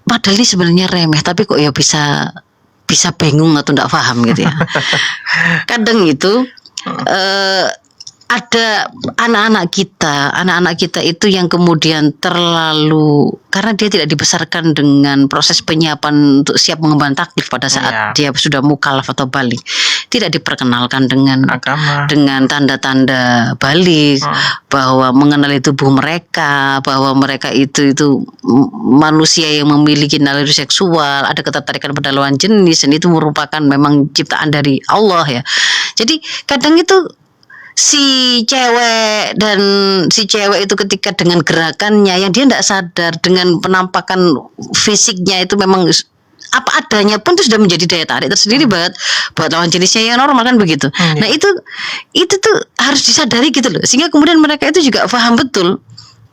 padahal ini sebenarnya remeh, tapi kok ya bisa bingung atau tidak paham gitu ya. Kadang itu ada anak-anak kita itu yang kemudian terlalu, karena dia tidak dibesarkan dengan proses penyiapan untuk siap mengemban taklif pada saat dia sudah mukallaf atau balik, tidak diperkenalkan dengan Agama. dengan tanda-tanda balik, bahwa mengenali tubuh mereka, bahwa mereka itu manusia yang memiliki naluri seksual, ada ketertarikan pada lawan jenis, dan itu merupakan memang ciptaan dari Allah ya. Jadi kadang itu si cewek itu ketika dengan gerakannya yang dia tidak sadar, dengan penampakan fisiknya itu memang apa adanya pun itu sudah menjadi daya tarik tersendiri buat lawan jenisnya yang normal kan begitu. Nah itu tuh harus disadari gitu loh, sehingga kemudian mereka itu juga paham betul,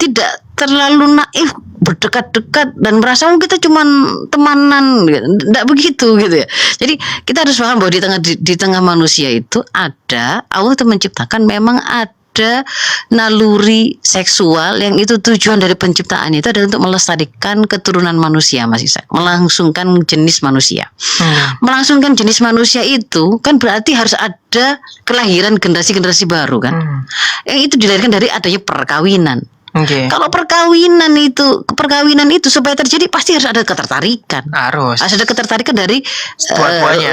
tidak terlalu naif berdekat-dekat dan merasa kita cuma temanan, tidak begitu gitu ya. Jadi kita harus paham bahwa di tengah manusia itu ada, Allah itu menciptakan memang ada naluri seksual yang itu tujuan dari penciptaan itu adalah untuk melestarikan keturunan manusia, Mas Isa, melangsungkan jenis manusia. Melangsungkan jenis manusia itu kan berarti harus ada kelahiran generasi baru kan. Yang itu dilahirkan dari adanya perkawinan. Kalau perkawinan itu supaya terjadi pasti harus ada ketertarikan. Harus ada ketertarikan dari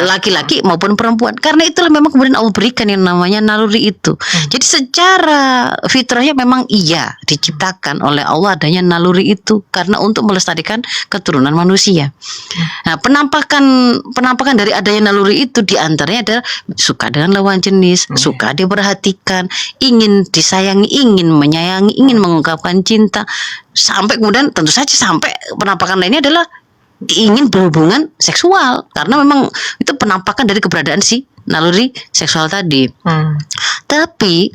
laki-laki maupun perempuan. Karena itulah memang kemudian Allah berikan yang namanya naluri itu. Jadi secara fitrahnya memang iya diciptakan oleh Allah adanya naluri itu karena untuk melestarikan keturunan manusia. Nah, penampakan dari adanya naluri itu diantaranya adalah suka dengan lawan jenis, suka diperhatikan, ingin disayangi, ingin menyayangi, ingin mengungkapkan cinta, sampai kemudian tentu saja sampai penampakan lainnya adalah ingin berhubungan seksual, karena memang itu penampakan dari keberadaan si naluri seksual tadi. Tapi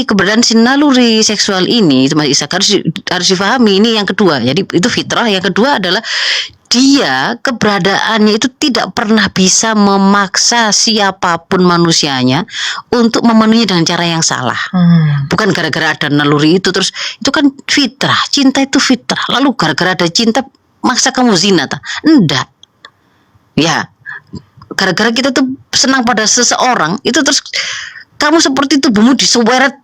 keberadaan si naluri seksual ini itu Mas Isa harus difahami, ini yang kedua. Jadi itu fitrah. Yang kedua adalah dia keberadaannya itu tidak pernah bisa memaksa siapapun manusianya untuk memenuhi dengan cara yang salah. Bukan gara-gara ada naluri itu terus, itu kan fitrah, cinta itu fitrah. Lalu gara-gara ada cinta maksa kamu zina ta? Enggak. Ya, gara-gara kita tuh senang pada seseorang itu terus kamu seperti tubuhmu diseweret,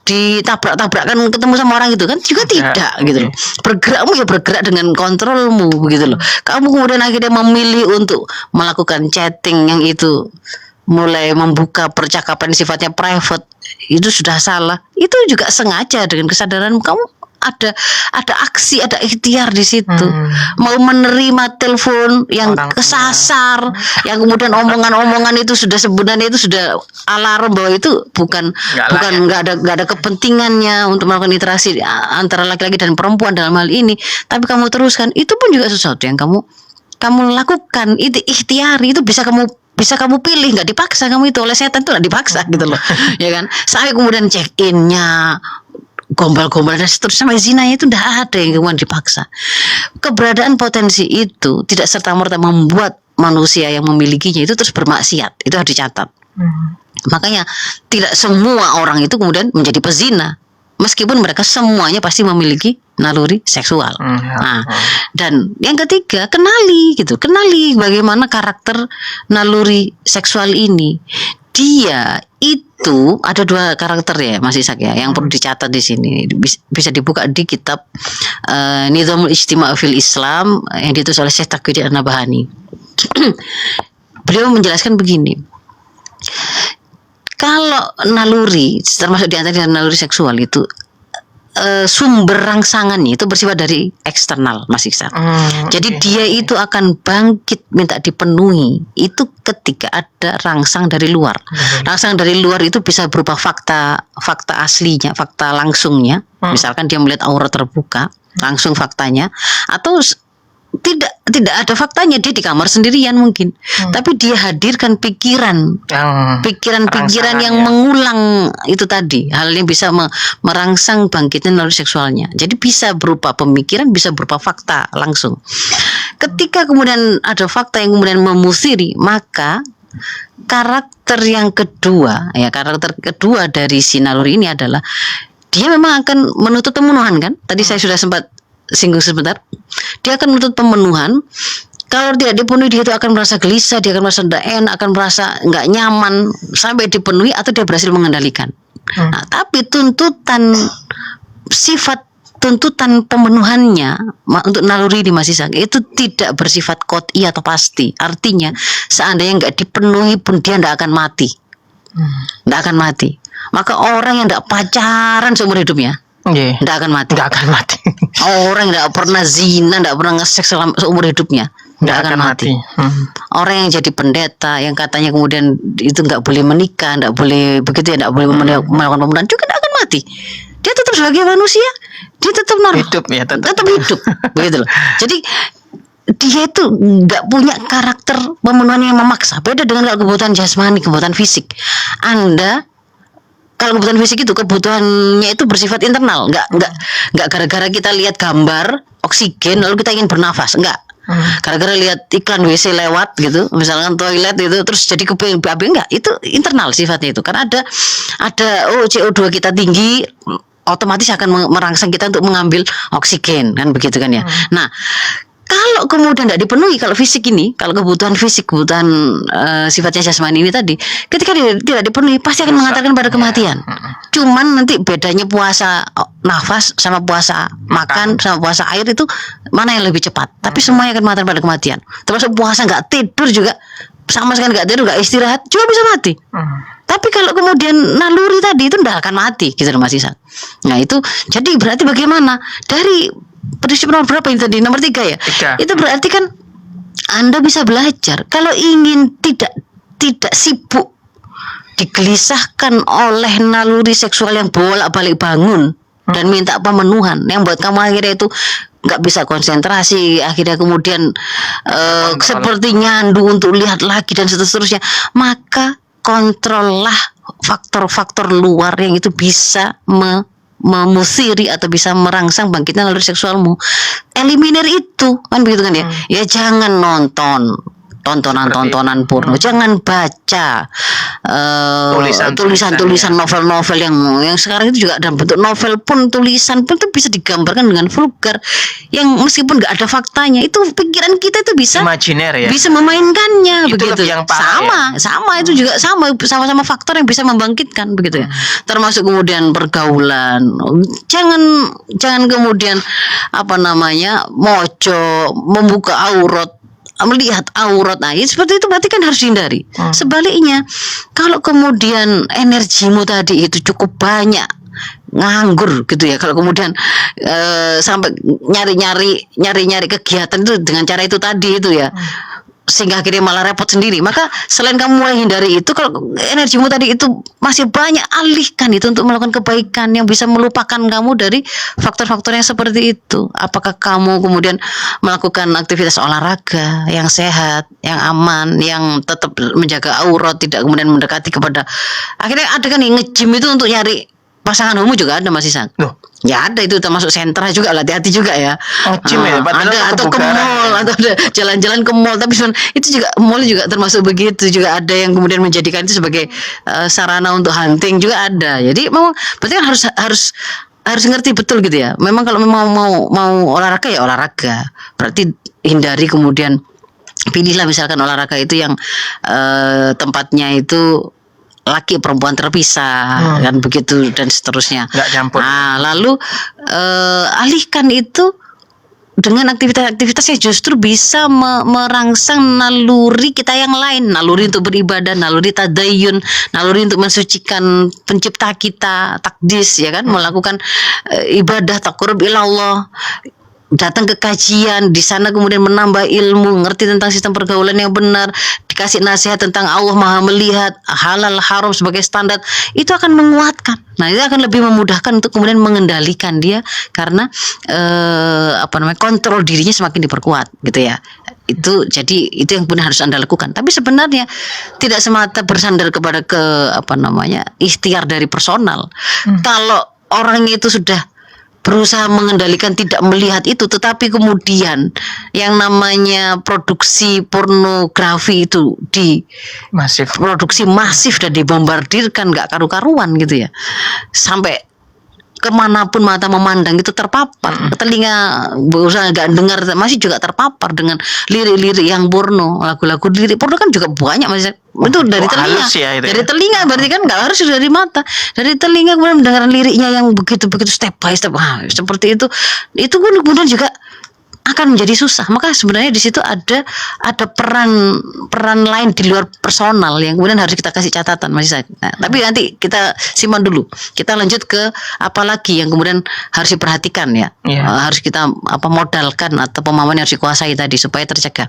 ditabrak-tabrakkan ketemu sama orang itu kan juga tidak gitu loh. Bergerakmu ya bergerak dengan kontrolmu begitu loh. Kamu kemudian akhirnya memilih untuk melakukan chatting yang itu mulai membuka percakapan sifatnya private, itu sudah salah. Itu juga sengaja dengan kesadaran kamu ada aksi, ada ikhtiar di situ. Mau menerima telepon yang Orang kesasar, yang kemudian omongan-omongan itu sudah sebenarnya itu sudah alarm bahwa itu bukan nggak ada kepentingannya untuk melakukan interaksi antara laki-laki dan perempuan dalam hal ini, tapi kamu teruskan, itu pun juga sesuatu yang kamu lakukan. Itu ikhtiari, itu bisa kamu pilih, nggak dipaksa kamu itu oleh setan, itu nggak dipaksa gitu loh. Ya kan, sampai kemudian check innya gombal-gombal dan seterusnya sampai zinanya itu tidak ada yang kemudian dipaksa. Keberadaan potensi itu tidak serta-merta membuat manusia yang memilikinya itu terus bermaksiat, itu harus dicatat. Makanya tidak semua orang itu kemudian menjadi pezina, meskipun mereka semuanya pasti memiliki naluri seksual. Nah, dan yang ketiga, kenali bagaimana karakter naluri seksual ini. Dia itu ada 2 karakter ya, Mas Ishak ya, yang perlu dicatat di sini. Bisa dibuka di kitab Nizamul Ijtima' fil Islam yang ditulis oleh Syekh Taqiyuddin An-Nabhani. Beliau menjelaskan begini. Kalau naluri, termasuk di antara naluri seksual itu sumber rangsangannya itu bersifat dari eksternal, Mas Iksan. Jadi dia itu akan bangkit minta dipenuhi itu ketika ada rangsang dari luar. Rangsang dari luar itu bisa berupa fakta aslinya, fakta langsungnya. Misalkan dia melihat aura terbuka, langsung faktanya, atau tidak ada faktanya, dia di kamar sendirian mungkin, tapi dia hadirkan pikiran yang mengulang itu tadi, hal yang bisa merangsang bangkitnya naluri seksualnya. Jadi bisa berupa pemikiran, bisa berupa fakta langsung. Ketika kemudian ada fakta yang kemudian memusiri, maka karakter kedua dari si naluri ini adalah dia memang akan menuntut pemenuhan kan. Tadi saya sudah sempat singgung sebentar, dia akan menuntut pemenuhan. Kalau tidak dipenuhi, dia itu akan merasa gelisah, dia akan merasa tidak enak, akan merasa nggak nyaman sampai dipenuhi atau dia berhasil mengendalikan. Nah, tapi tuntutan pemenuhannya untuk naluri di Mas Ishak itu tidak bersifat qot'i atau pasti. Artinya seandainya nggak dipenuhi pun dia tidak akan mati, Maka orang yang tidak pacaran seumur hidupnya tidak akan mati. Orang yang tidak pernah zina, tidak pernah ngeseks seumur hidupnya, tidak akan mati. Orang yang jadi pendeta, yang katanya kemudian itu nggak boleh menikah, nggak boleh begitu ya, nggak boleh melakukan pembunuhan, juga tidak akan mati. Dia tetap sebagai manusia, dia tetap hidup ya, tetap hidup, begitu loh. Jadi dia itu nggak punya karakter pemenuhan yang memaksa. Beda dengan kebutuhan jasmani, kebutuhan fisik. Kalau kebutuhan fisik itu kebutuhannya itu bersifat internal, nggak gara-gara kita lihat gambar oksigen lalu kita ingin bernafas, enggak. Gara-gara lihat iklan WC lewat gitu, misalkan toilet itu terus jadi kepingin BAB, enggak. Itu internal sifatnya itu. Karena ada CO2 kita tinggi, otomatis akan merangsang kita untuk mengambil oksigen kan, begitu kan ya. Nah, kalau kemudian tidak dipenuhi, kalau kebutuhan fisik, kebutuhan sifatnya jasmani ini tadi, ketika tidak dipenuhi pasti akan mengantarkan pada kematian. Cuman nanti bedanya puasa nafas sama puasa makan sama puasa air itu mana yang lebih cepat. Tapi semuanya akan mengantarkan pada kematian. Termasuk puasa nggak tidur juga, sama sekali nggak tidur, nggak istirahat juga bisa mati. Tapi kalau kemudian naluri tadi itu tidak akan mati, gitu Mas Ishak. Nah itu jadi berarti bagaimana dari prinsip nomor berapa ini tadi? Nomor 3 ya? 3. Itu berarti kan Anda bisa belajar. Kalau ingin tidak sibuk digelisahkan oleh naluri seksual yang bolak-balik bangun dan minta pemenuhan, yang buat kamu akhirnya itu nggak bisa konsentrasi, akhirnya kemudian seperti nyandu untuk lihat lagi dan seterusnya, maka kontrollah faktor-faktor luar yang itu bisa memusiri atau bisa merangsang bangkitnya naluri seksualmu. Eliminir itu kan, begitu kan ya. Ya jangan nonton tontonan-tontonan porno. Jangan baca Tulisan-tulisan, tulisan-tulisan novel-novel yang sekarang itu juga dalam bentuk novel pun, tulisan pun itu bisa digambarkan dengan vulgar yang meskipun nggak ada faktanya, itu pikiran kita itu bisa Imajiner ya. bisa memainkannya Itu begitu. lebih yang parah Sama itu juga sama-sama faktor yang bisa membangkitkan begitu ya. Termasuk kemudian pergaulan. Jangan kemudian mojo, membuka aurat, melihat aurat. Nah, seperti itu berarti kan harus dihindari. Sebaliknya, kalau kemudian energimu tadi itu cukup banyak nganggur gitu ya, kalau kemudian sampai nyari kegiatan itu dengan cara itu tadi itu ya, sehingga akhirnya malah repot sendiri, maka selain kamu mulai hindari itu, kalau energimu tadi itu masih banyak, alihkan itu untuk melakukan kebaikan yang bisa melupakan kamu dari faktor-faktor yang seperti itu. Apakah kamu kemudian melakukan aktivitas olahraga yang sehat, yang aman, yang tetap menjaga aurat, tidak kemudian mendekati kepada, akhirnya ada kan yang nge-gym itu untuk nyari pasangan homo juga ada, Mas Isan. Loh. Ya ada, itu termasuk sentra juga lah, hati-hati juga ya. Oh, gym ya, padahal ada, atau ke kebugaran. mall, atau ada jalan-jalan ke mall, tapi itu juga mall juga termasuk begitu, juga ada yang kemudian menjadikan itu sebagai sarana untuk hunting juga ada. Jadi memang berarti kan harus ngerti betul gitu ya. Memang kalau memang mau olahraga ya olahraga, berarti hindari kemudian pilihlah misalkan olahraga itu yang tempatnya itu laki perempuan terpisah kan begitu dan seterusnya. Nggak campur. Nah, lalu alihkan itu dengan aktivitas-aktivitas yang justru bisa merangsang naluri kita yang lain, naluri untuk beribadah, naluri tadayun, naluri untuk mensucikan pencipta kita, takdis ya kan, melakukan ibadah taqarrub ilallah, datang ke kajian, di sana kemudian menambah ilmu, ngerti tentang sistem pergaulan yang benar, dikasih nasihat tentang Allah Maha melihat, halal haram sebagai standar, itu akan menguatkan. Nah, itu akan lebih memudahkan untuk kemudian mengendalikan dia, karena kontrol dirinya semakin diperkuat gitu ya. Itu jadi itu yang benar harus Anda lakukan. Tapi sebenarnya tidak semata bersandar kepada ikhtiar dari personal. Kalau orang itu sudah berusaha mengendalikan tidak melihat itu, tetapi kemudian yang namanya produksi pornografi itu produksi masif dan dibombardirkan nggak karu-karuan gitu ya, sampai kemanapun mata memandang itu terpapar, telinga berusaha nggak dengar masih juga terpapar dengan lirik-lirik yang porno, lagu-lagu lirik porno kan juga banyak masih itu dari telinga, dari telinga berarti kan nggak harus dari mata, dari telinga kemudian mendengar liriknya yang begitu step by step, seperti itu pun kemudian juga akan menjadi susah. Maka sebenarnya di situ ada peran lain di luar personal yang kemudian harus kita kasih catatan, Mas Isa. Nah, tapi nanti kita simpan dulu. Kita lanjut ke apa lagi yang kemudian harus diperhatikan ya. Harus kita modalkan atau pemahaman yang harus dikuasai tadi supaya tercegah.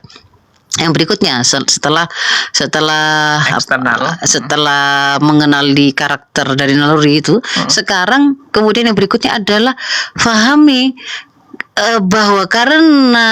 Yang berikutnya setelah mengenali karakter dari naluri itu, sekarang kemudian yang berikutnya adalah fahami bahwa karena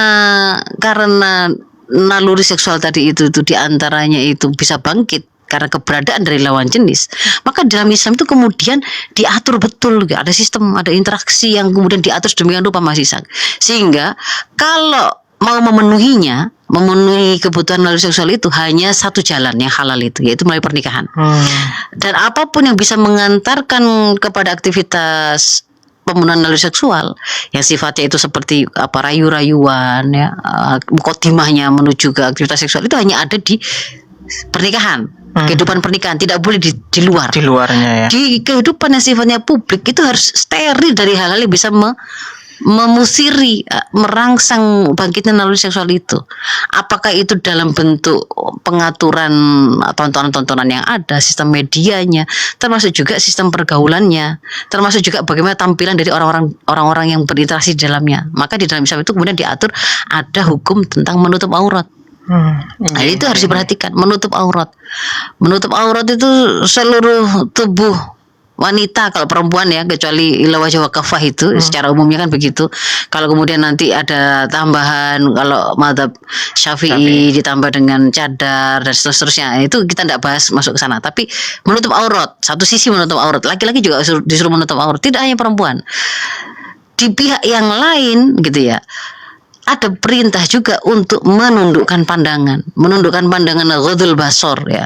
naluri seksual tadi itu diantaranya itu bisa bangkit karena keberadaan dari lawan jenis, maka dalam Islam itu kemudian diatur betul, ada sistem, ada interaksi yang kemudian diatur sedemikian rupa, Mas Isak, sehingga kalau mau memenuhi kebutuhan naluri seksual itu hanya satu jalan yang halal itu, yaitu melalui pernikahan. Dan apapun yang bisa mengantarkan kepada aktivitas pemenuhan naluri seksual yang sifatnya itu seperti rayu-rayuan ya, mukotimahnya menuju ke aktivitas seksual, itu hanya ada di pernikahan, kehidupan pernikahan, tidak boleh di luarnya ya. Di kehidupan yang sifatnya publik itu harus steril dari hal-hal yang bisa memusiri, merangsang bangkitnya naluri seksual itu. Apakah itu dalam bentuk pengaturan tontonan-tontonan yang ada, sistem medianya, termasuk juga sistem pergaulannya, termasuk juga bagaimana tampilan dari orang-orang yang berinteraksi di dalamnya. Maka di dalam Islam itu kemudian diatur ada hukum tentang menutup aurat. Nah, itu harus diperhatikan, menutup aurat. Menutup aurat itu seluruh tubuh wanita, kalau perempuan ya, kecuali ila wajah wa kafah itu secara umumnya kan begitu. Kalau kemudian nanti ada tambahan, kalau mazhab Syafi'i ditambah dengan cadar dan seterusnya, itu kita tidak bahas masuk ke sana. Tapi menutup aurat, satu sisi menutup aurat, laki-laki juga disuruh menutup aurat, tidak hanya perempuan. Di pihak yang lain gitu ya, ada perintah juga untuk menundukkan pandangan ghadul basor ya.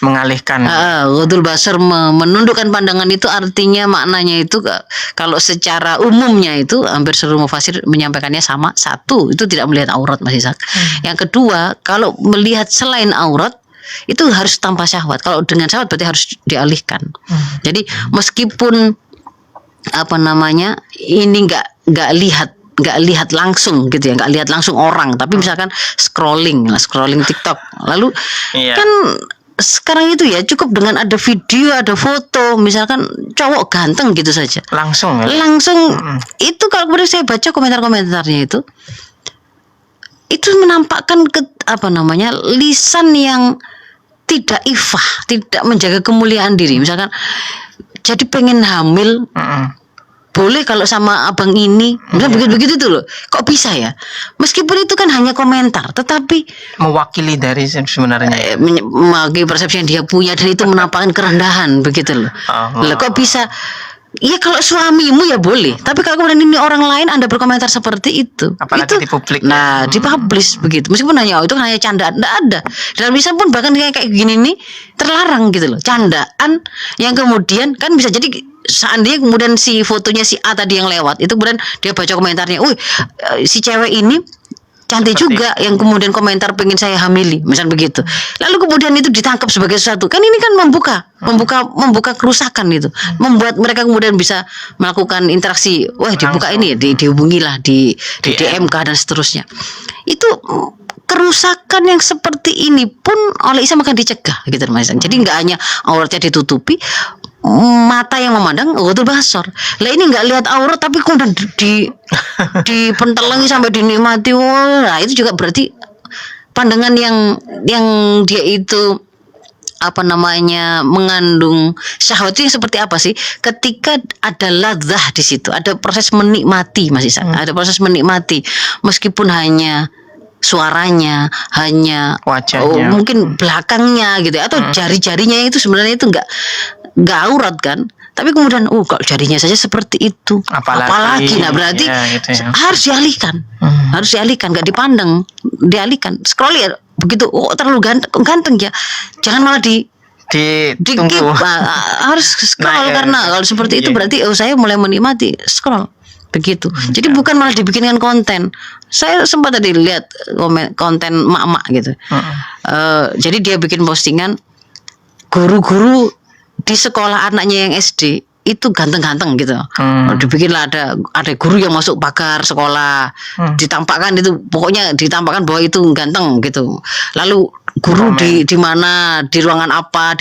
Mengalihkan. Ghadul basar menundukkan pandangan itu artinya maknanya itu kalau secara umumnya itu hampir seluruh mufasir menyampaikannya sama. Satu, itu tidak melihat aurat Mas Ishak. Yang kedua, kalau melihat selain aurat itu harus tanpa syahwat. Kalau dengan syahwat berarti harus dialihkan. Jadi meskipun ini nggak lihat langsung gitu ya, nggak lihat langsung orang, tapi misalkan scrolling TikTok, lalu kan sekarang itu ya cukup dengan ada video, ada foto, misalkan cowok ganteng gitu saja, langsung itu kalau kemudian saya baca komentar-komentarnya itu menampakkan lisan yang tidak ifah, tidak menjaga kemuliaan diri. Misalkan jadi pengen hamil, boleh kalau sama abang ini, begitu tuh loh. Kok bisa ya? Meskipun itu kan hanya komentar, tetapi mewakili dari sebenarnya mewakili persepsi yang dia punya, dan itu menampakkan kerendahan begitu loh. Loh, kok bisa? Ya kalau suamimu ya boleh, tapi kalau kemudian ini orang lain Anda berkomentar seperti itu, apalagi di publik. Nah, dipublish begitu. Meskipun itu hanya candaan, enggak ada. Dalam Islam pun bahkan kayak gini nih terlarang gitu loh. Candaan yang kemudian kan bisa jadi seandainya kemudian si fotonya si A tadi yang lewat, itu kemudian dia baca komentarnya, si cewek ini cantik juga, yang kemudian komentar pengen saya hamili, misal begitu. Lalu kemudian itu ditangkap sebagai sesuatu. Kan ini kan membuka kerusakan itu. Membuat mereka kemudian bisa melakukan interaksi. Wah, dibuka ini, dihubungilah di DM dan seterusnya. Itu kerusakan yang seperti ini pun oleh Islam akan dicegah gitu Mas. Jadi enggak hanya auratnya ditutupi, mata yang memandang ghadul basar. Lah ini nggak lihat aurat tapi kemudian dipentelengi sampai dinikmati. Nah, itu juga berarti pandangan yang dia itu mengandung syahwat itu yang seperti apa sih? Ketika ada ladzah di situ, ada proses menikmati Mas Isa, ada proses menikmati meskipun hanya suaranya, hanya wajahnya, mungkin belakangnya gitu atau jari-jarinya itu sebenarnya itu nggak aurat kan, tapi kemudian kalau jarinya saja seperti itu, apalagi nah berarti harus dialihkan, nggak dipandang, dialihkan. Scroll ya begitu, terlalu ganteng ya, jangan malah ditunggu. Harus scroll karena kalau seperti itu berarti saya mulai menikmati scroll begitu. Jadi bukan malah dibikinkan konten. Saya sempat tadi lihat konten mak-mak gitu. Jadi dia bikin postingan guru-guru di sekolah anaknya yang SD itu ganteng-ganteng gitu. Dibikinlah ada guru yang masuk pagar sekolah, ditampakkan itu, pokoknya ditampakkan bahwa itu ganteng gitu. Lalu guru di mana, di ruangan apa,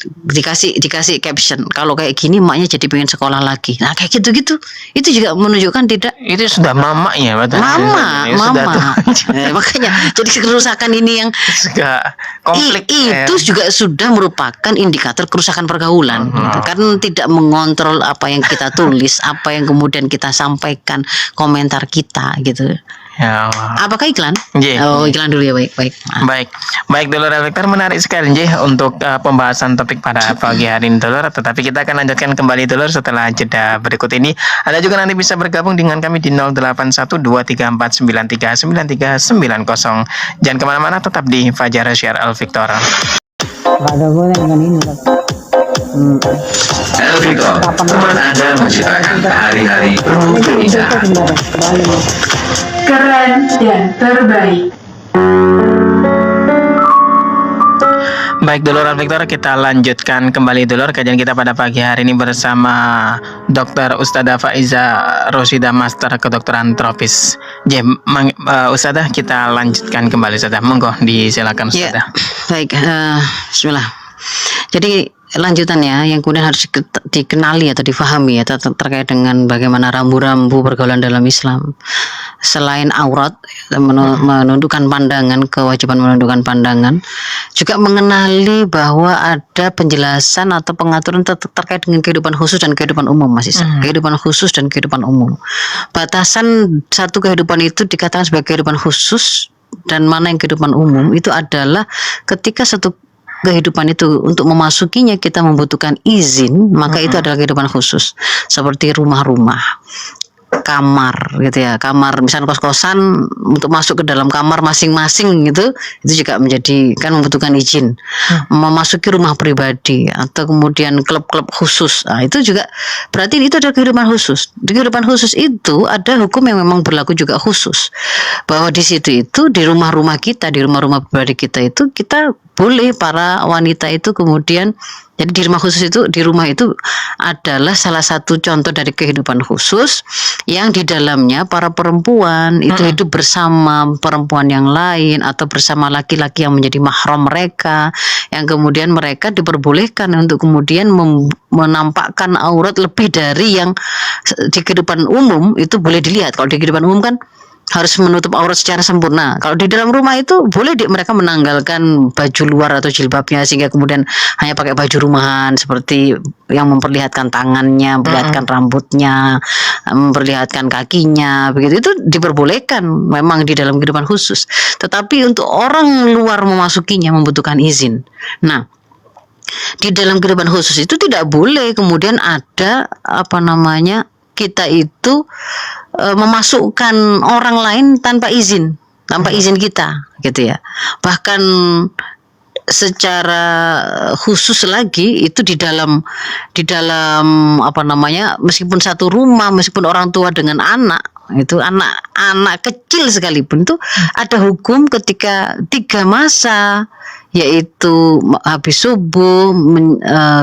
dikasih caption, kalau kayak gini maknya jadi pengen sekolah lagi. Nah kayak gitu-gitu itu juga menunjukkan tidak, itu sudah mama ya, mama. Makanya jadi kerusakan ini yang konflik itu juga sudah merupakan indikator kerusakan pergaulan gitu. Karena tidak mengontrol apa yang kita tulis, apa yang kemudian kita sampaikan, komentar kita gitu. Ya. Apakah iklan? Iklan dulu ya, baik dulur Al-Fiktor, menarik sekali untuk pembahasan topik pada pagi hari ini dulur. Tetapi kita akan lanjutkan kembali dulur setelah jeda berikut ini. Anda juga nanti bisa bergabung dengan kami di 081234939390. Jangan kemana-mana, tetap di Fajar Syiar Al-Fiktor. Al-Fiktor, teman Anda menciptakan hari-hari penuh keindahan. Keren dan terbaik. Baik dulur Al-Fiktor, kita lanjutkan kembali dulur kajian kita pada pagi hari ini bersama Dr. Ustadzah Faiza Rosida, Master Kedokteran Tropis. Ustadzah, kita lanjutkan kembali Ustadzah. Monggo disilakan Ustadzah. Baik, bismillah. Jadi lanjutannya yang kemudian harus dikenali atau difahami ya terkait dengan bagaimana rambu-rambu pergaulan dalam Islam. Selain aurat, menundukkan pandangan, kewajiban menundukkan pandangan, juga mengenali bahwa ada penjelasan atau pengaturan terkait dengan kehidupan khusus dan kehidupan umum, Mas Isa. Kehidupan khusus dan kehidupan umum. Batasan satu kehidupan itu dikatakan sebagai kehidupan khusus dan mana yang kehidupan umum itu adalah ketika satu kehidupan itu untuk memasukinya kita membutuhkan izin, maka itu adalah kehidupan khusus. Seperti rumah-rumah, kamar gitu ya, kamar misalnya kos-kosan, untuk masuk ke dalam kamar masing-masing itu juga menjadi kan membutuhkan izin. Memasuki rumah pribadi atau kemudian klub-klub khusus, nah, itu juga berarti itu adalah kehidupan khusus. Di kehidupan khusus itu ada hukum yang memang berlaku juga khusus, bahwa di situ itu di rumah-rumah kita, di rumah-rumah pribadi kita itu kita boleh para wanita itu kemudian, jadi di rumah khusus itu, di rumah itu adalah salah satu contoh dari kehidupan khusus yang di dalamnya para perempuan itu hidup bersama perempuan yang lain atau bersama laki-laki yang menjadi mahram mereka, yang kemudian mereka diperbolehkan untuk kemudian menampakkan aurat lebih dari yang di kehidupan umum itu boleh dilihat. Kalau di kehidupan umum kan harus menutup aurat secara sempurna. Kalau di dalam rumah itu boleh mereka menanggalkan baju luar atau jilbabnya sehingga kemudian hanya pakai baju rumahan seperti yang memperlihatkan tangannya, memperlihatkan rambutnya, memperlihatkan kakinya, begitu. Itu diperbolehkan memang di dalam kehidupan khusus. Tetapi untuk orang luar memasukinya membutuhkan izin. Nah, di dalam kehidupan khusus itu tidak boleh kemudian ada kita itu memasukkan orang lain tanpa izin kita gitu ya. Bahkan secara khusus lagi itu di dalam meskipun satu rumah, meskipun orang tua dengan anak, itu anak kecil sekalipun itu ada hukum ketika 3 masa, yaitu habis subuh,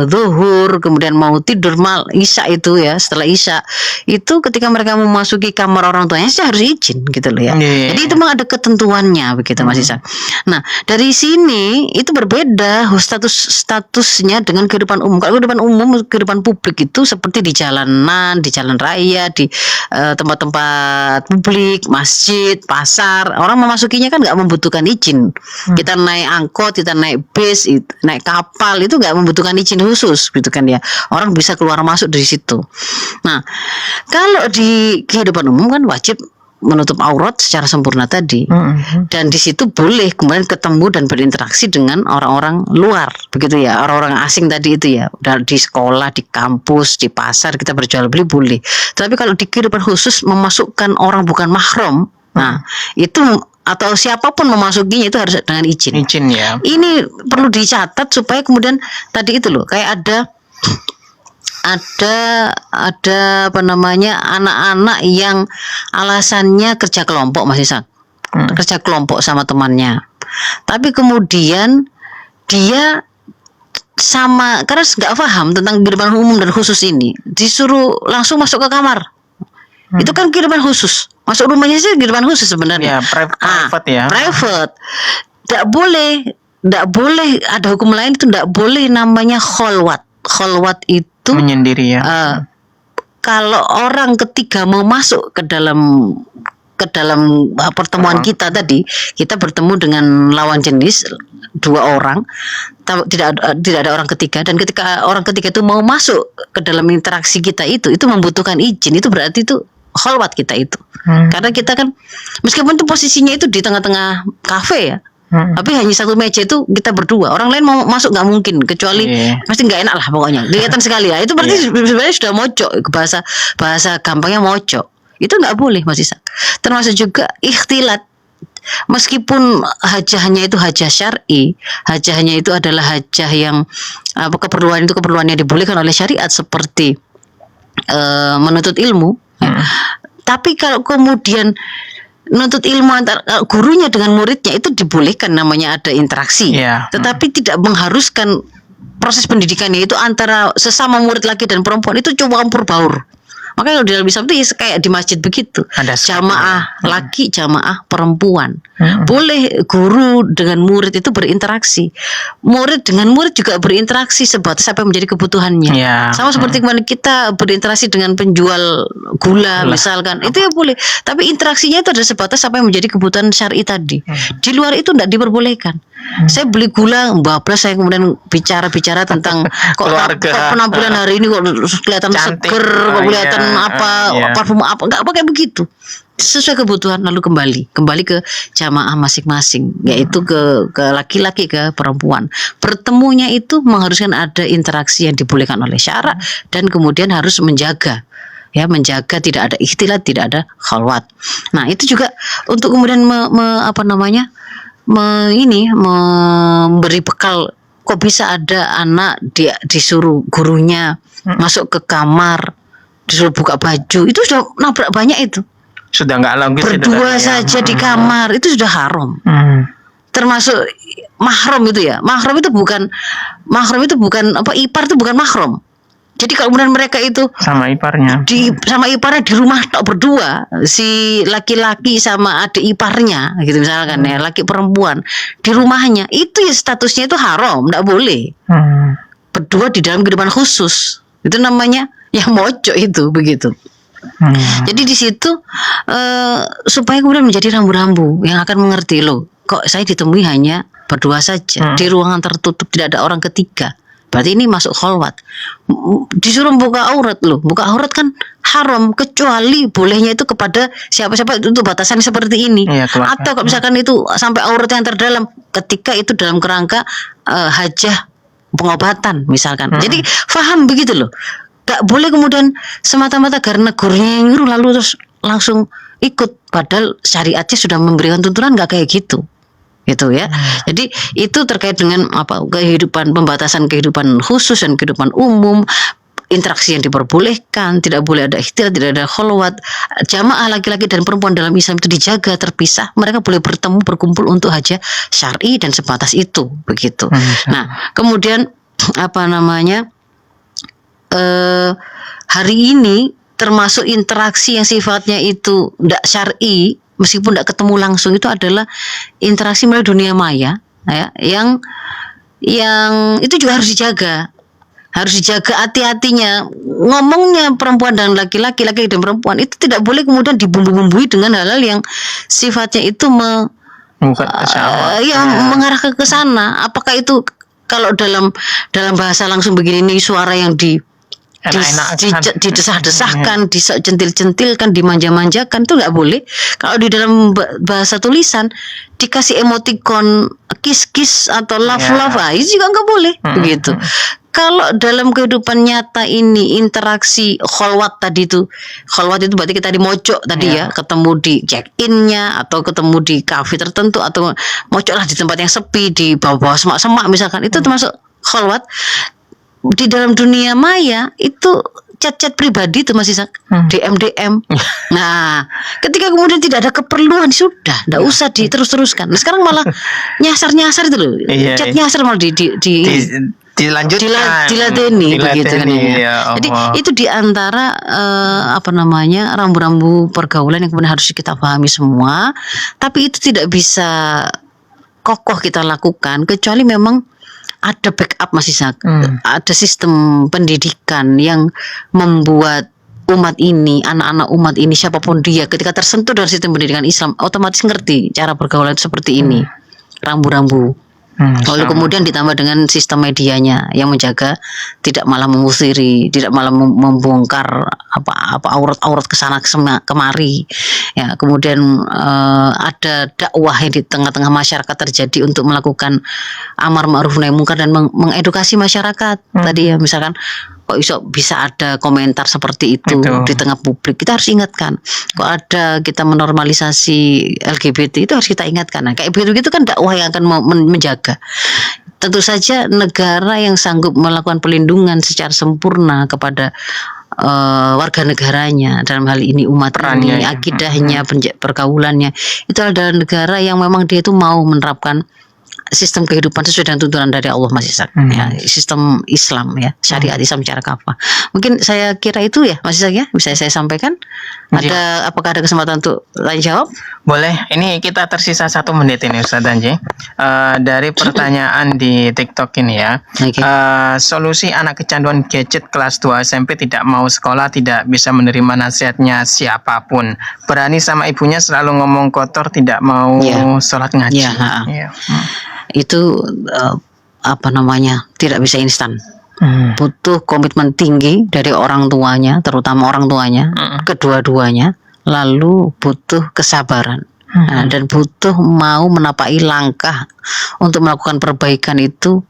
zuhur, kemudian mau tidur isya itu ya, setelah isya itu ketika mereka memasuki kamar orang tuanya sih harus izin gitu loh ya. Jadi itu memang ada ketentuannya begitu Mas Isan. Nah, dari sini itu berbeda statusnya dengan kehidupan umum. Kalau kehidupan umum, kehidupan publik itu seperti di jalanan, di jalan raya, di tempat-tempat publik, masjid, pasar, orang memasukinya kan nggak membutuhkan izin. Kita naik angkot, kita naik bis, naik kapal itu nggak membutuhkan izin khusus gitu kan ya. Orang bisa keluar masuk dari situ. Nah, kalau di kehidupan umum kan wajib menutup aurat secara sempurna tadi. Dan di situ boleh kemudian ketemu dan berinteraksi dengan orang-orang luar begitu ya, orang-orang asing tadi itu ya. Di sekolah, di kampus, di pasar kita berjual beli boleh. Tapi kalau di kehidupan khusus memasukkan orang bukan mahram, nah itu atau siapapun memasukinya itu harus dengan izin. Izin ya. Ini perlu dicatat supaya kemudian tadi itu loh, kayak ada anak-anak yang alasannya kerja kelompok Mas Isan. Kerja kelompok sama temannya. Tapi kemudian dia karena nggak paham tentang kehidupan umum dan khusus ini, disuruh langsung masuk ke kamar. Itu kan kehidupan khusus. Masuk rumahnya sih kehidupan khusus sebenarnya. Ya, private ya. Private. Tidak boleh ada hukum lain itu tidak boleh namanya kholwat. Kholwat itu menyendiri ya. Kalau orang ketiga mau masuk ke dalam pertemuan kita tadi, kita bertemu dengan lawan jenis 2 orang, tidak ada orang ketiga, dan ketika orang ketiga itu mau masuk ke dalam interaksi kita itu membutuhkan izin. Itu berarti itu kholwat kita itu. Karena kita kan meskipun itu posisinya itu di tengah-tengah kafe ya, tapi hanya satu meja itu kita berdua. Orang lain mau masuk nggak mungkin, kecuali pasti nggak enak lah pokoknya. Kelihatan sekali ya. Itu berarti sebenarnya sudah mojok, bahasa gampangnya mojok. Itu nggak boleh Mas Isa. Termasuk juga ikhtilat. Meskipun hajahnya itu hajah syar'i, hajahnya itu adalah hajah yang keperluan itu keperluan yang dibolehkan oleh syariat seperti menuntut ilmu. Tapi kalau kemudian menuntut ilmu antara gurunya dengan muridnya itu dibolehkan, namanya ada interaksi. Tetapi tidak mengharuskan proses pendidikannya itu antara sesama murid laki dan perempuan itu campur baur. Makanya kalau di dalam Islam itu kayak di masjid begitu, ada jamaah laki, jamaah perempuan. Boleh guru dengan murid itu berinteraksi, murid dengan murid juga berinteraksi sebatas apa yang menjadi kebutuhannya. Sama seperti kemarin kita berinteraksi dengan penjual gula misalkan, itu ya boleh. Tapi interaksinya itu ada sebatas apa yang menjadi kebutuhan syar'i tadi. Di luar itu tidak diperbolehkan. Saya beli gula, bablas, saya kemudian bicara tentang kok penampilan hari ini kok kelihatan seger, kok kelihatan parfum apa, nggak pakai begitu. Sesuai kebutuhan lalu kembali ke jamaah masing-masing, yaitu ke laki-laki, ke perempuan. Bertemunya itu mengharuskan ada interaksi yang dibolehkan oleh syarak, dan kemudian harus menjaga tidak ada ikhtilat, tidak ada khalwat. Nah, itu juga untuk kemudian memberi bekal. Kok bisa ada anak dia disuruh gurunya masuk ke kamar, disuruh buka baju, itu sudah nabrak banyak itu. Sudah nggak logis. Berdua saja di kamar itu sudah haram. Termasuk mahram itu ya. Mahram itu bukan ipar itu bukan mahram. Jadi kalau kemudian mereka itu sama iparnya di rumah tok berdua, si laki-laki sama adik iparnya gitu misalkan ya, laki perempuan di rumahnya, itu ya statusnya itu haram, tidak boleh. Berdua di dalam kehidupan khusus, itu namanya yang mojok itu begitu. Jadi di situ supaya kemudian menjadi rambu-rambu yang akan mengerti, loh kok saya ditemui hanya berdua saja di ruangan tertutup, tidak ada orang ketiga. Berarti ini masuk khalwat. Disuruh buka aurat loh. Buka aurat kan haram, kecuali bolehnya itu kepada siapa-siapa, itu batasan seperti ini. Atau kalau misalkan itu sampai aurat yang terdalam, ketika itu dalam kerangka hajah pengobatan misalkan. Jadi faham begitu loh. Gak boleh kemudian semata-mata karena gurunya yang nyuruh lalu terus langsung ikut. Padahal syariatnya sudah memberikan tuntunan gak kayak gitu. Gitu ya. Jadi itu terkait dengan kehidupan, pembatasan kehidupan khusus dan kehidupan umum, interaksi yang diperbolehkan, tidak boleh ada ikhtilat, tidak ada khalwat. Jamaah laki-laki dan perempuan dalam Islam itu dijaga terpisah. Mereka boleh bertemu, berkumpul untuk hajah syar'i dan sebatas itu, begitu. Nah, kemudian hari ini termasuk interaksi yang sifatnya itu tidak syar'i, meskipun tidak ketemu langsung, itu adalah interaksi melalui dunia maya, ya, yang itu juga harus dijaga hati-hatinya. Ngomongnya perempuan dan laki-laki dan perempuan itu tidak boleh kemudian dibumbu-bumbui dengan hal-hal yang sifatnya itu mengarah ke sana. Apakah itu kalau dalam bahasa langsung begini, ini suara yang didesah-desahkan, dicentil-centilkan, dimanja-manjakan, itu nggak boleh. Kalau di dalam bahasa tulisan dikasih emoticon kiss atau love, itu juga nggak boleh, begitu. Kalau dalam kehidupan nyata ini interaksi khalwat tadi itu, khalwat itu berarti kita di mojok tadi ya, ketemu di check-innya atau ketemu di kafe tertentu atau mojok lah di tempat yang sepi, di bawah-bawah semak-semak misalkan, itu termasuk khalwat. Di dalam dunia maya itu chat-chat pribadi itu masih DM. Nah, ketika kemudian tidak ada keperluan, sudah tidak usah diterus-teruskan. Nah, sekarang malah nyasar-nyasar itu loh. Chat nyasar malah dilateni begitu kan ya. Jadi itu diantara rambu-rambu pergaulan yang kemudian harus kita pahami semua. Tapi itu tidak bisa kokoh kita lakukan kecuali memang ada backup, Mas Ishak. Ada sistem pendidikan yang membuat umat ini, anak-anak umat ini, siapapun dia, ketika tersentuh dari sistem pendidikan Islam, otomatis ngerti cara pergaulan seperti ini, rambu-rambu. Lalu kemudian ditambah dengan sistem medianya yang menjaga, tidak malah memusiri, tidak malah membongkar aurat-aurat kesana kemari. Ya, kemudian ada dakwah yang di tengah-tengah masyarakat terjadi untuk melakukan amar ma'ruf nahi munkar dan mengedukasi masyarakat. Tadi ya, misalkan kok bisa ada komentar seperti itu di tengah publik, kita harus ingatkan. Kok ada kita menormalisasi LGBT, itu harus kita ingatkan. Nah, kayak begitu kan dakwah yang akan menjaga. Tentu saja negara yang sanggup melakukan pelindungan secara sempurna kepada warga negaranya, dalam hal ini umat ini, akidahnya, pergaulannya, itu adalah negara yang memang dia itu mau menerapkan sistem kehidupan sesuai dengan tuntunan dari Allah, Mas Ishak. Ya, sistem Islam ya, syariat Islam secara kafah. Mungkin saya kira itu ya, Mas Ishak ya, bisa saya sampaikan. Apakah ada kesempatan untuk tanya jawab? Boleh. Ini kita tersisa 1 menit ini, Ustaz Anji. Dari pertanyaan di TikTok ini ya. Solusi anak kecanduan gadget kelas 2 SMP tidak mau sekolah, tidak bisa menerima nasihatnya siapapun. Berani sama ibunya selalu ngomong kotor, tidak mau sholat ngaji. Itu tidak bisa instan. butuh komitmen tinggi dari orang tuanya, terutama orang tuanya, kedua-duanya, lalu butuh kesabaran. Nah, dan butuh mau menapaki langkah untuk melakukan perbaikan itu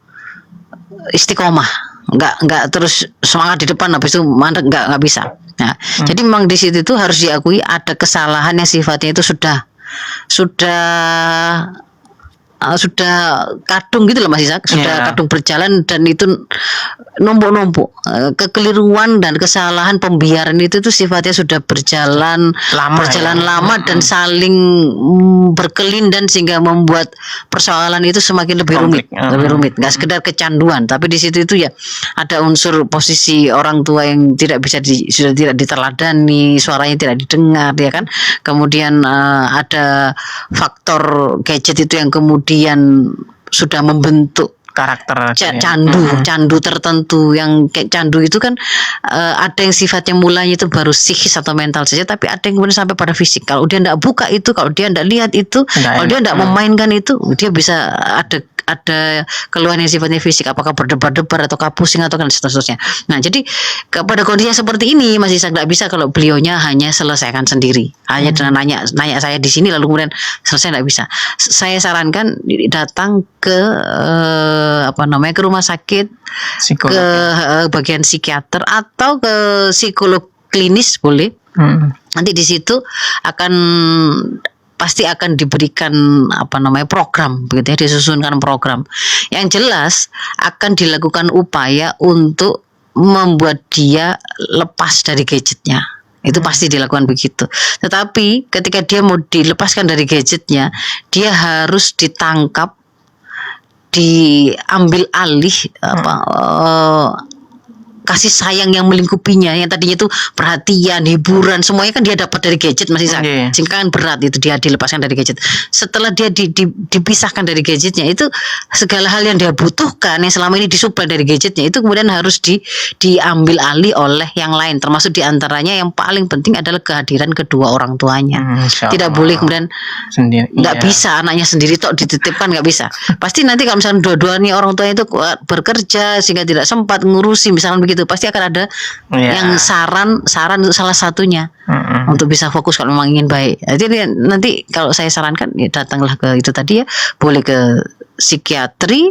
istiqomah, nggak terus semangat di depan habis itu mandek, nggak bisa. Nah, jadi memang di situ itu harus diakui ada kesalahan yang sifatnya itu sudah kadung gitu loh Mas Isak, sudah kadung berjalan dan itu numpuk-numpuk. Kekeliruan dan kesalahan pembiaran itu tuh sifatnya sudah berjalan lama dan saling berkelindan sehingga membuat persoalan itu semakin lebih rumit. Nggak sekedar kecanduan, tapi di situ itu ya ada unsur posisi orang tua yang tidak bisa sudah tidak diteladani, suaranya tidak didengar, ya kan. Kemudian ada faktor gadget itu yang kemudian sudah membentuk karakter candu tertentu. Yang kayak candu itu kan ada yang sifatnya mulanya itu baru psikis atau mental saja, tapi ada yang kemudian sampai pada fisik. Kalau dia tidak buka itu, kalau dia tidak lihat itu, kalau dia tidak memainkan itu, dia bisa ada keluhan yang sifatnya fisik, apakah berdebar-debar atau pusing atau kan seterusnya. Nah, jadi pada kondisi yang seperti ini masih tidak bisa kalau beliaunya hanya selesaikan sendiri, hanya dengan nanya saya di sini lalu kemudian selesai, tidak bisa. Saya sarankan datang ke ke rumah sakit, psikolog, ke bagian psikiater atau ke psikolog klinis boleh. Nanti di situ pasti akan diberikan program begitu ya, disusunkan program yang jelas akan dilakukan upaya untuk membuat dia lepas dari gadgetnya. Itu pasti dilakukan begitu. Tetapi ketika dia mau dilepaskan dari gadgetnya, dia harus ditangkap, diambil alih kasih sayang yang melingkupinya, yang tadinya itu perhatian, hiburan, semuanya kan dia dapat dari gadget masih sehingga kan berat itu dia dilepaskan dari gadget. Setelah dia dipisahkan dari gadgetnya, itu segala hal yang dia butuhkan yang selama ini disuplai dari gadgetnya itu kemudian harus diambil alih oleh yang lain, termasuk diantaranya yang paling penting adalah kehadiran kedua orang tuanya. Tidak boleh kemudian nggak bisa anaknya sendiri tok dititipkan, nggak bisa. Pasti nanti kalau misalnya dua-duanya orang tuanya itu bekerja sehingga tidak sempat ngurusi misalnya begitu, pasti akan ada yang saran untuk salah satunya untuk bisa fokus kalau memang ingin baik. Jadi nanti kalau saya sarankan ya datanglah ke itu tadi ya, boleh ke psikiatri,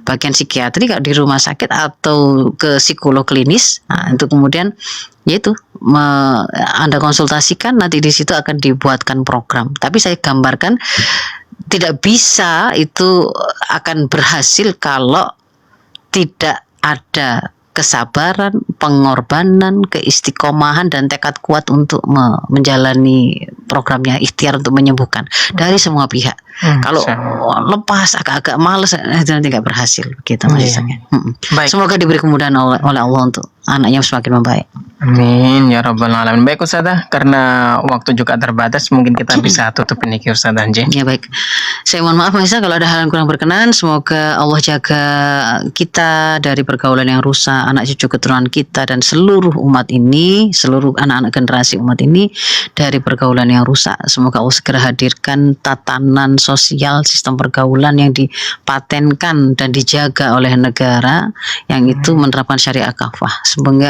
bagian psikiatri kalau di rumah sakit, atau ke psikolog klinis. Nah, untuk kemudian yaitu Anda konsultasikan, nanti di situ akan dibuatkan program. Tapi saya gambarkan tidak bisa itu akan berhasil kalau tidak ada kesabaran, pengorbanan, keistiqomahan dan tekad kuat untuk menjalani programnya, ikhtiar untuk menyembuhkan dari semua pihak. Kalau lepas agak-agak males itu nanti nggak berhasil begitu Mas Isak. Semoga diberi kemudahan oleh Allah untuk anaknya semakin membaik. Amin ya rabbal alamin. Baik Ustazah, karena waktu juga terbatas, mungkin kita bisa tutup ini Ustazah. Ya baik. Saya mohon maaf Mas Isak kalau ada hal yang kurang berkenan. Semoga Allah jaga kita dari pergaulan yang rusak, anak cucu keturunan kita dan seluruh umat ini, seluruh anak-anak generasi umat ini dari pergaulan yang rusak. Semoga Allah segera hadirkan tatanan sosial, sistem pergaulan yang dipatenkan dan dijaga oleh negara yang itu menerapkan syariah kafah,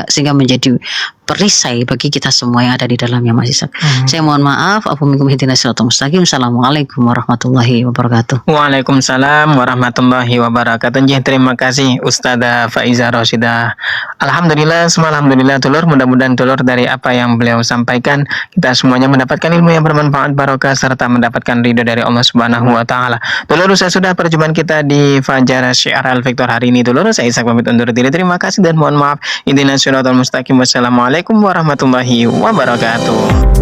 sehingga menjadi perisai bagi kita semua yang ada di dalamnya Mas Isak. Saya mohon maaf. Afuminkum ihdinas siratal mustaqim. Assalamualaikum warahmatullahi wabarakatuh. Waalaikumsalam warahmatullahi wabarakatuh. Terima kasih Ustazah Faiza Roshidah. Alhamdulillah, alhamdulillah Tulur, mudah-mudahan Tulur dari apa yang beliau sampaikan kita semuanya mendapatkan ilmu yang bermanfaat, barokah, serta mendapatkan ridho dari Allah Subhanahu wa taala. Tulur, sudah perjumpaan kita di Fajar Syiar Al-Victor hari ini Tulur. Saya Isak pamit undur diri. Terima kasih dan mohon maaf. Ihdinas siratal mustaqim. Wassalamualaikum warahmatullahi wabarakatuh.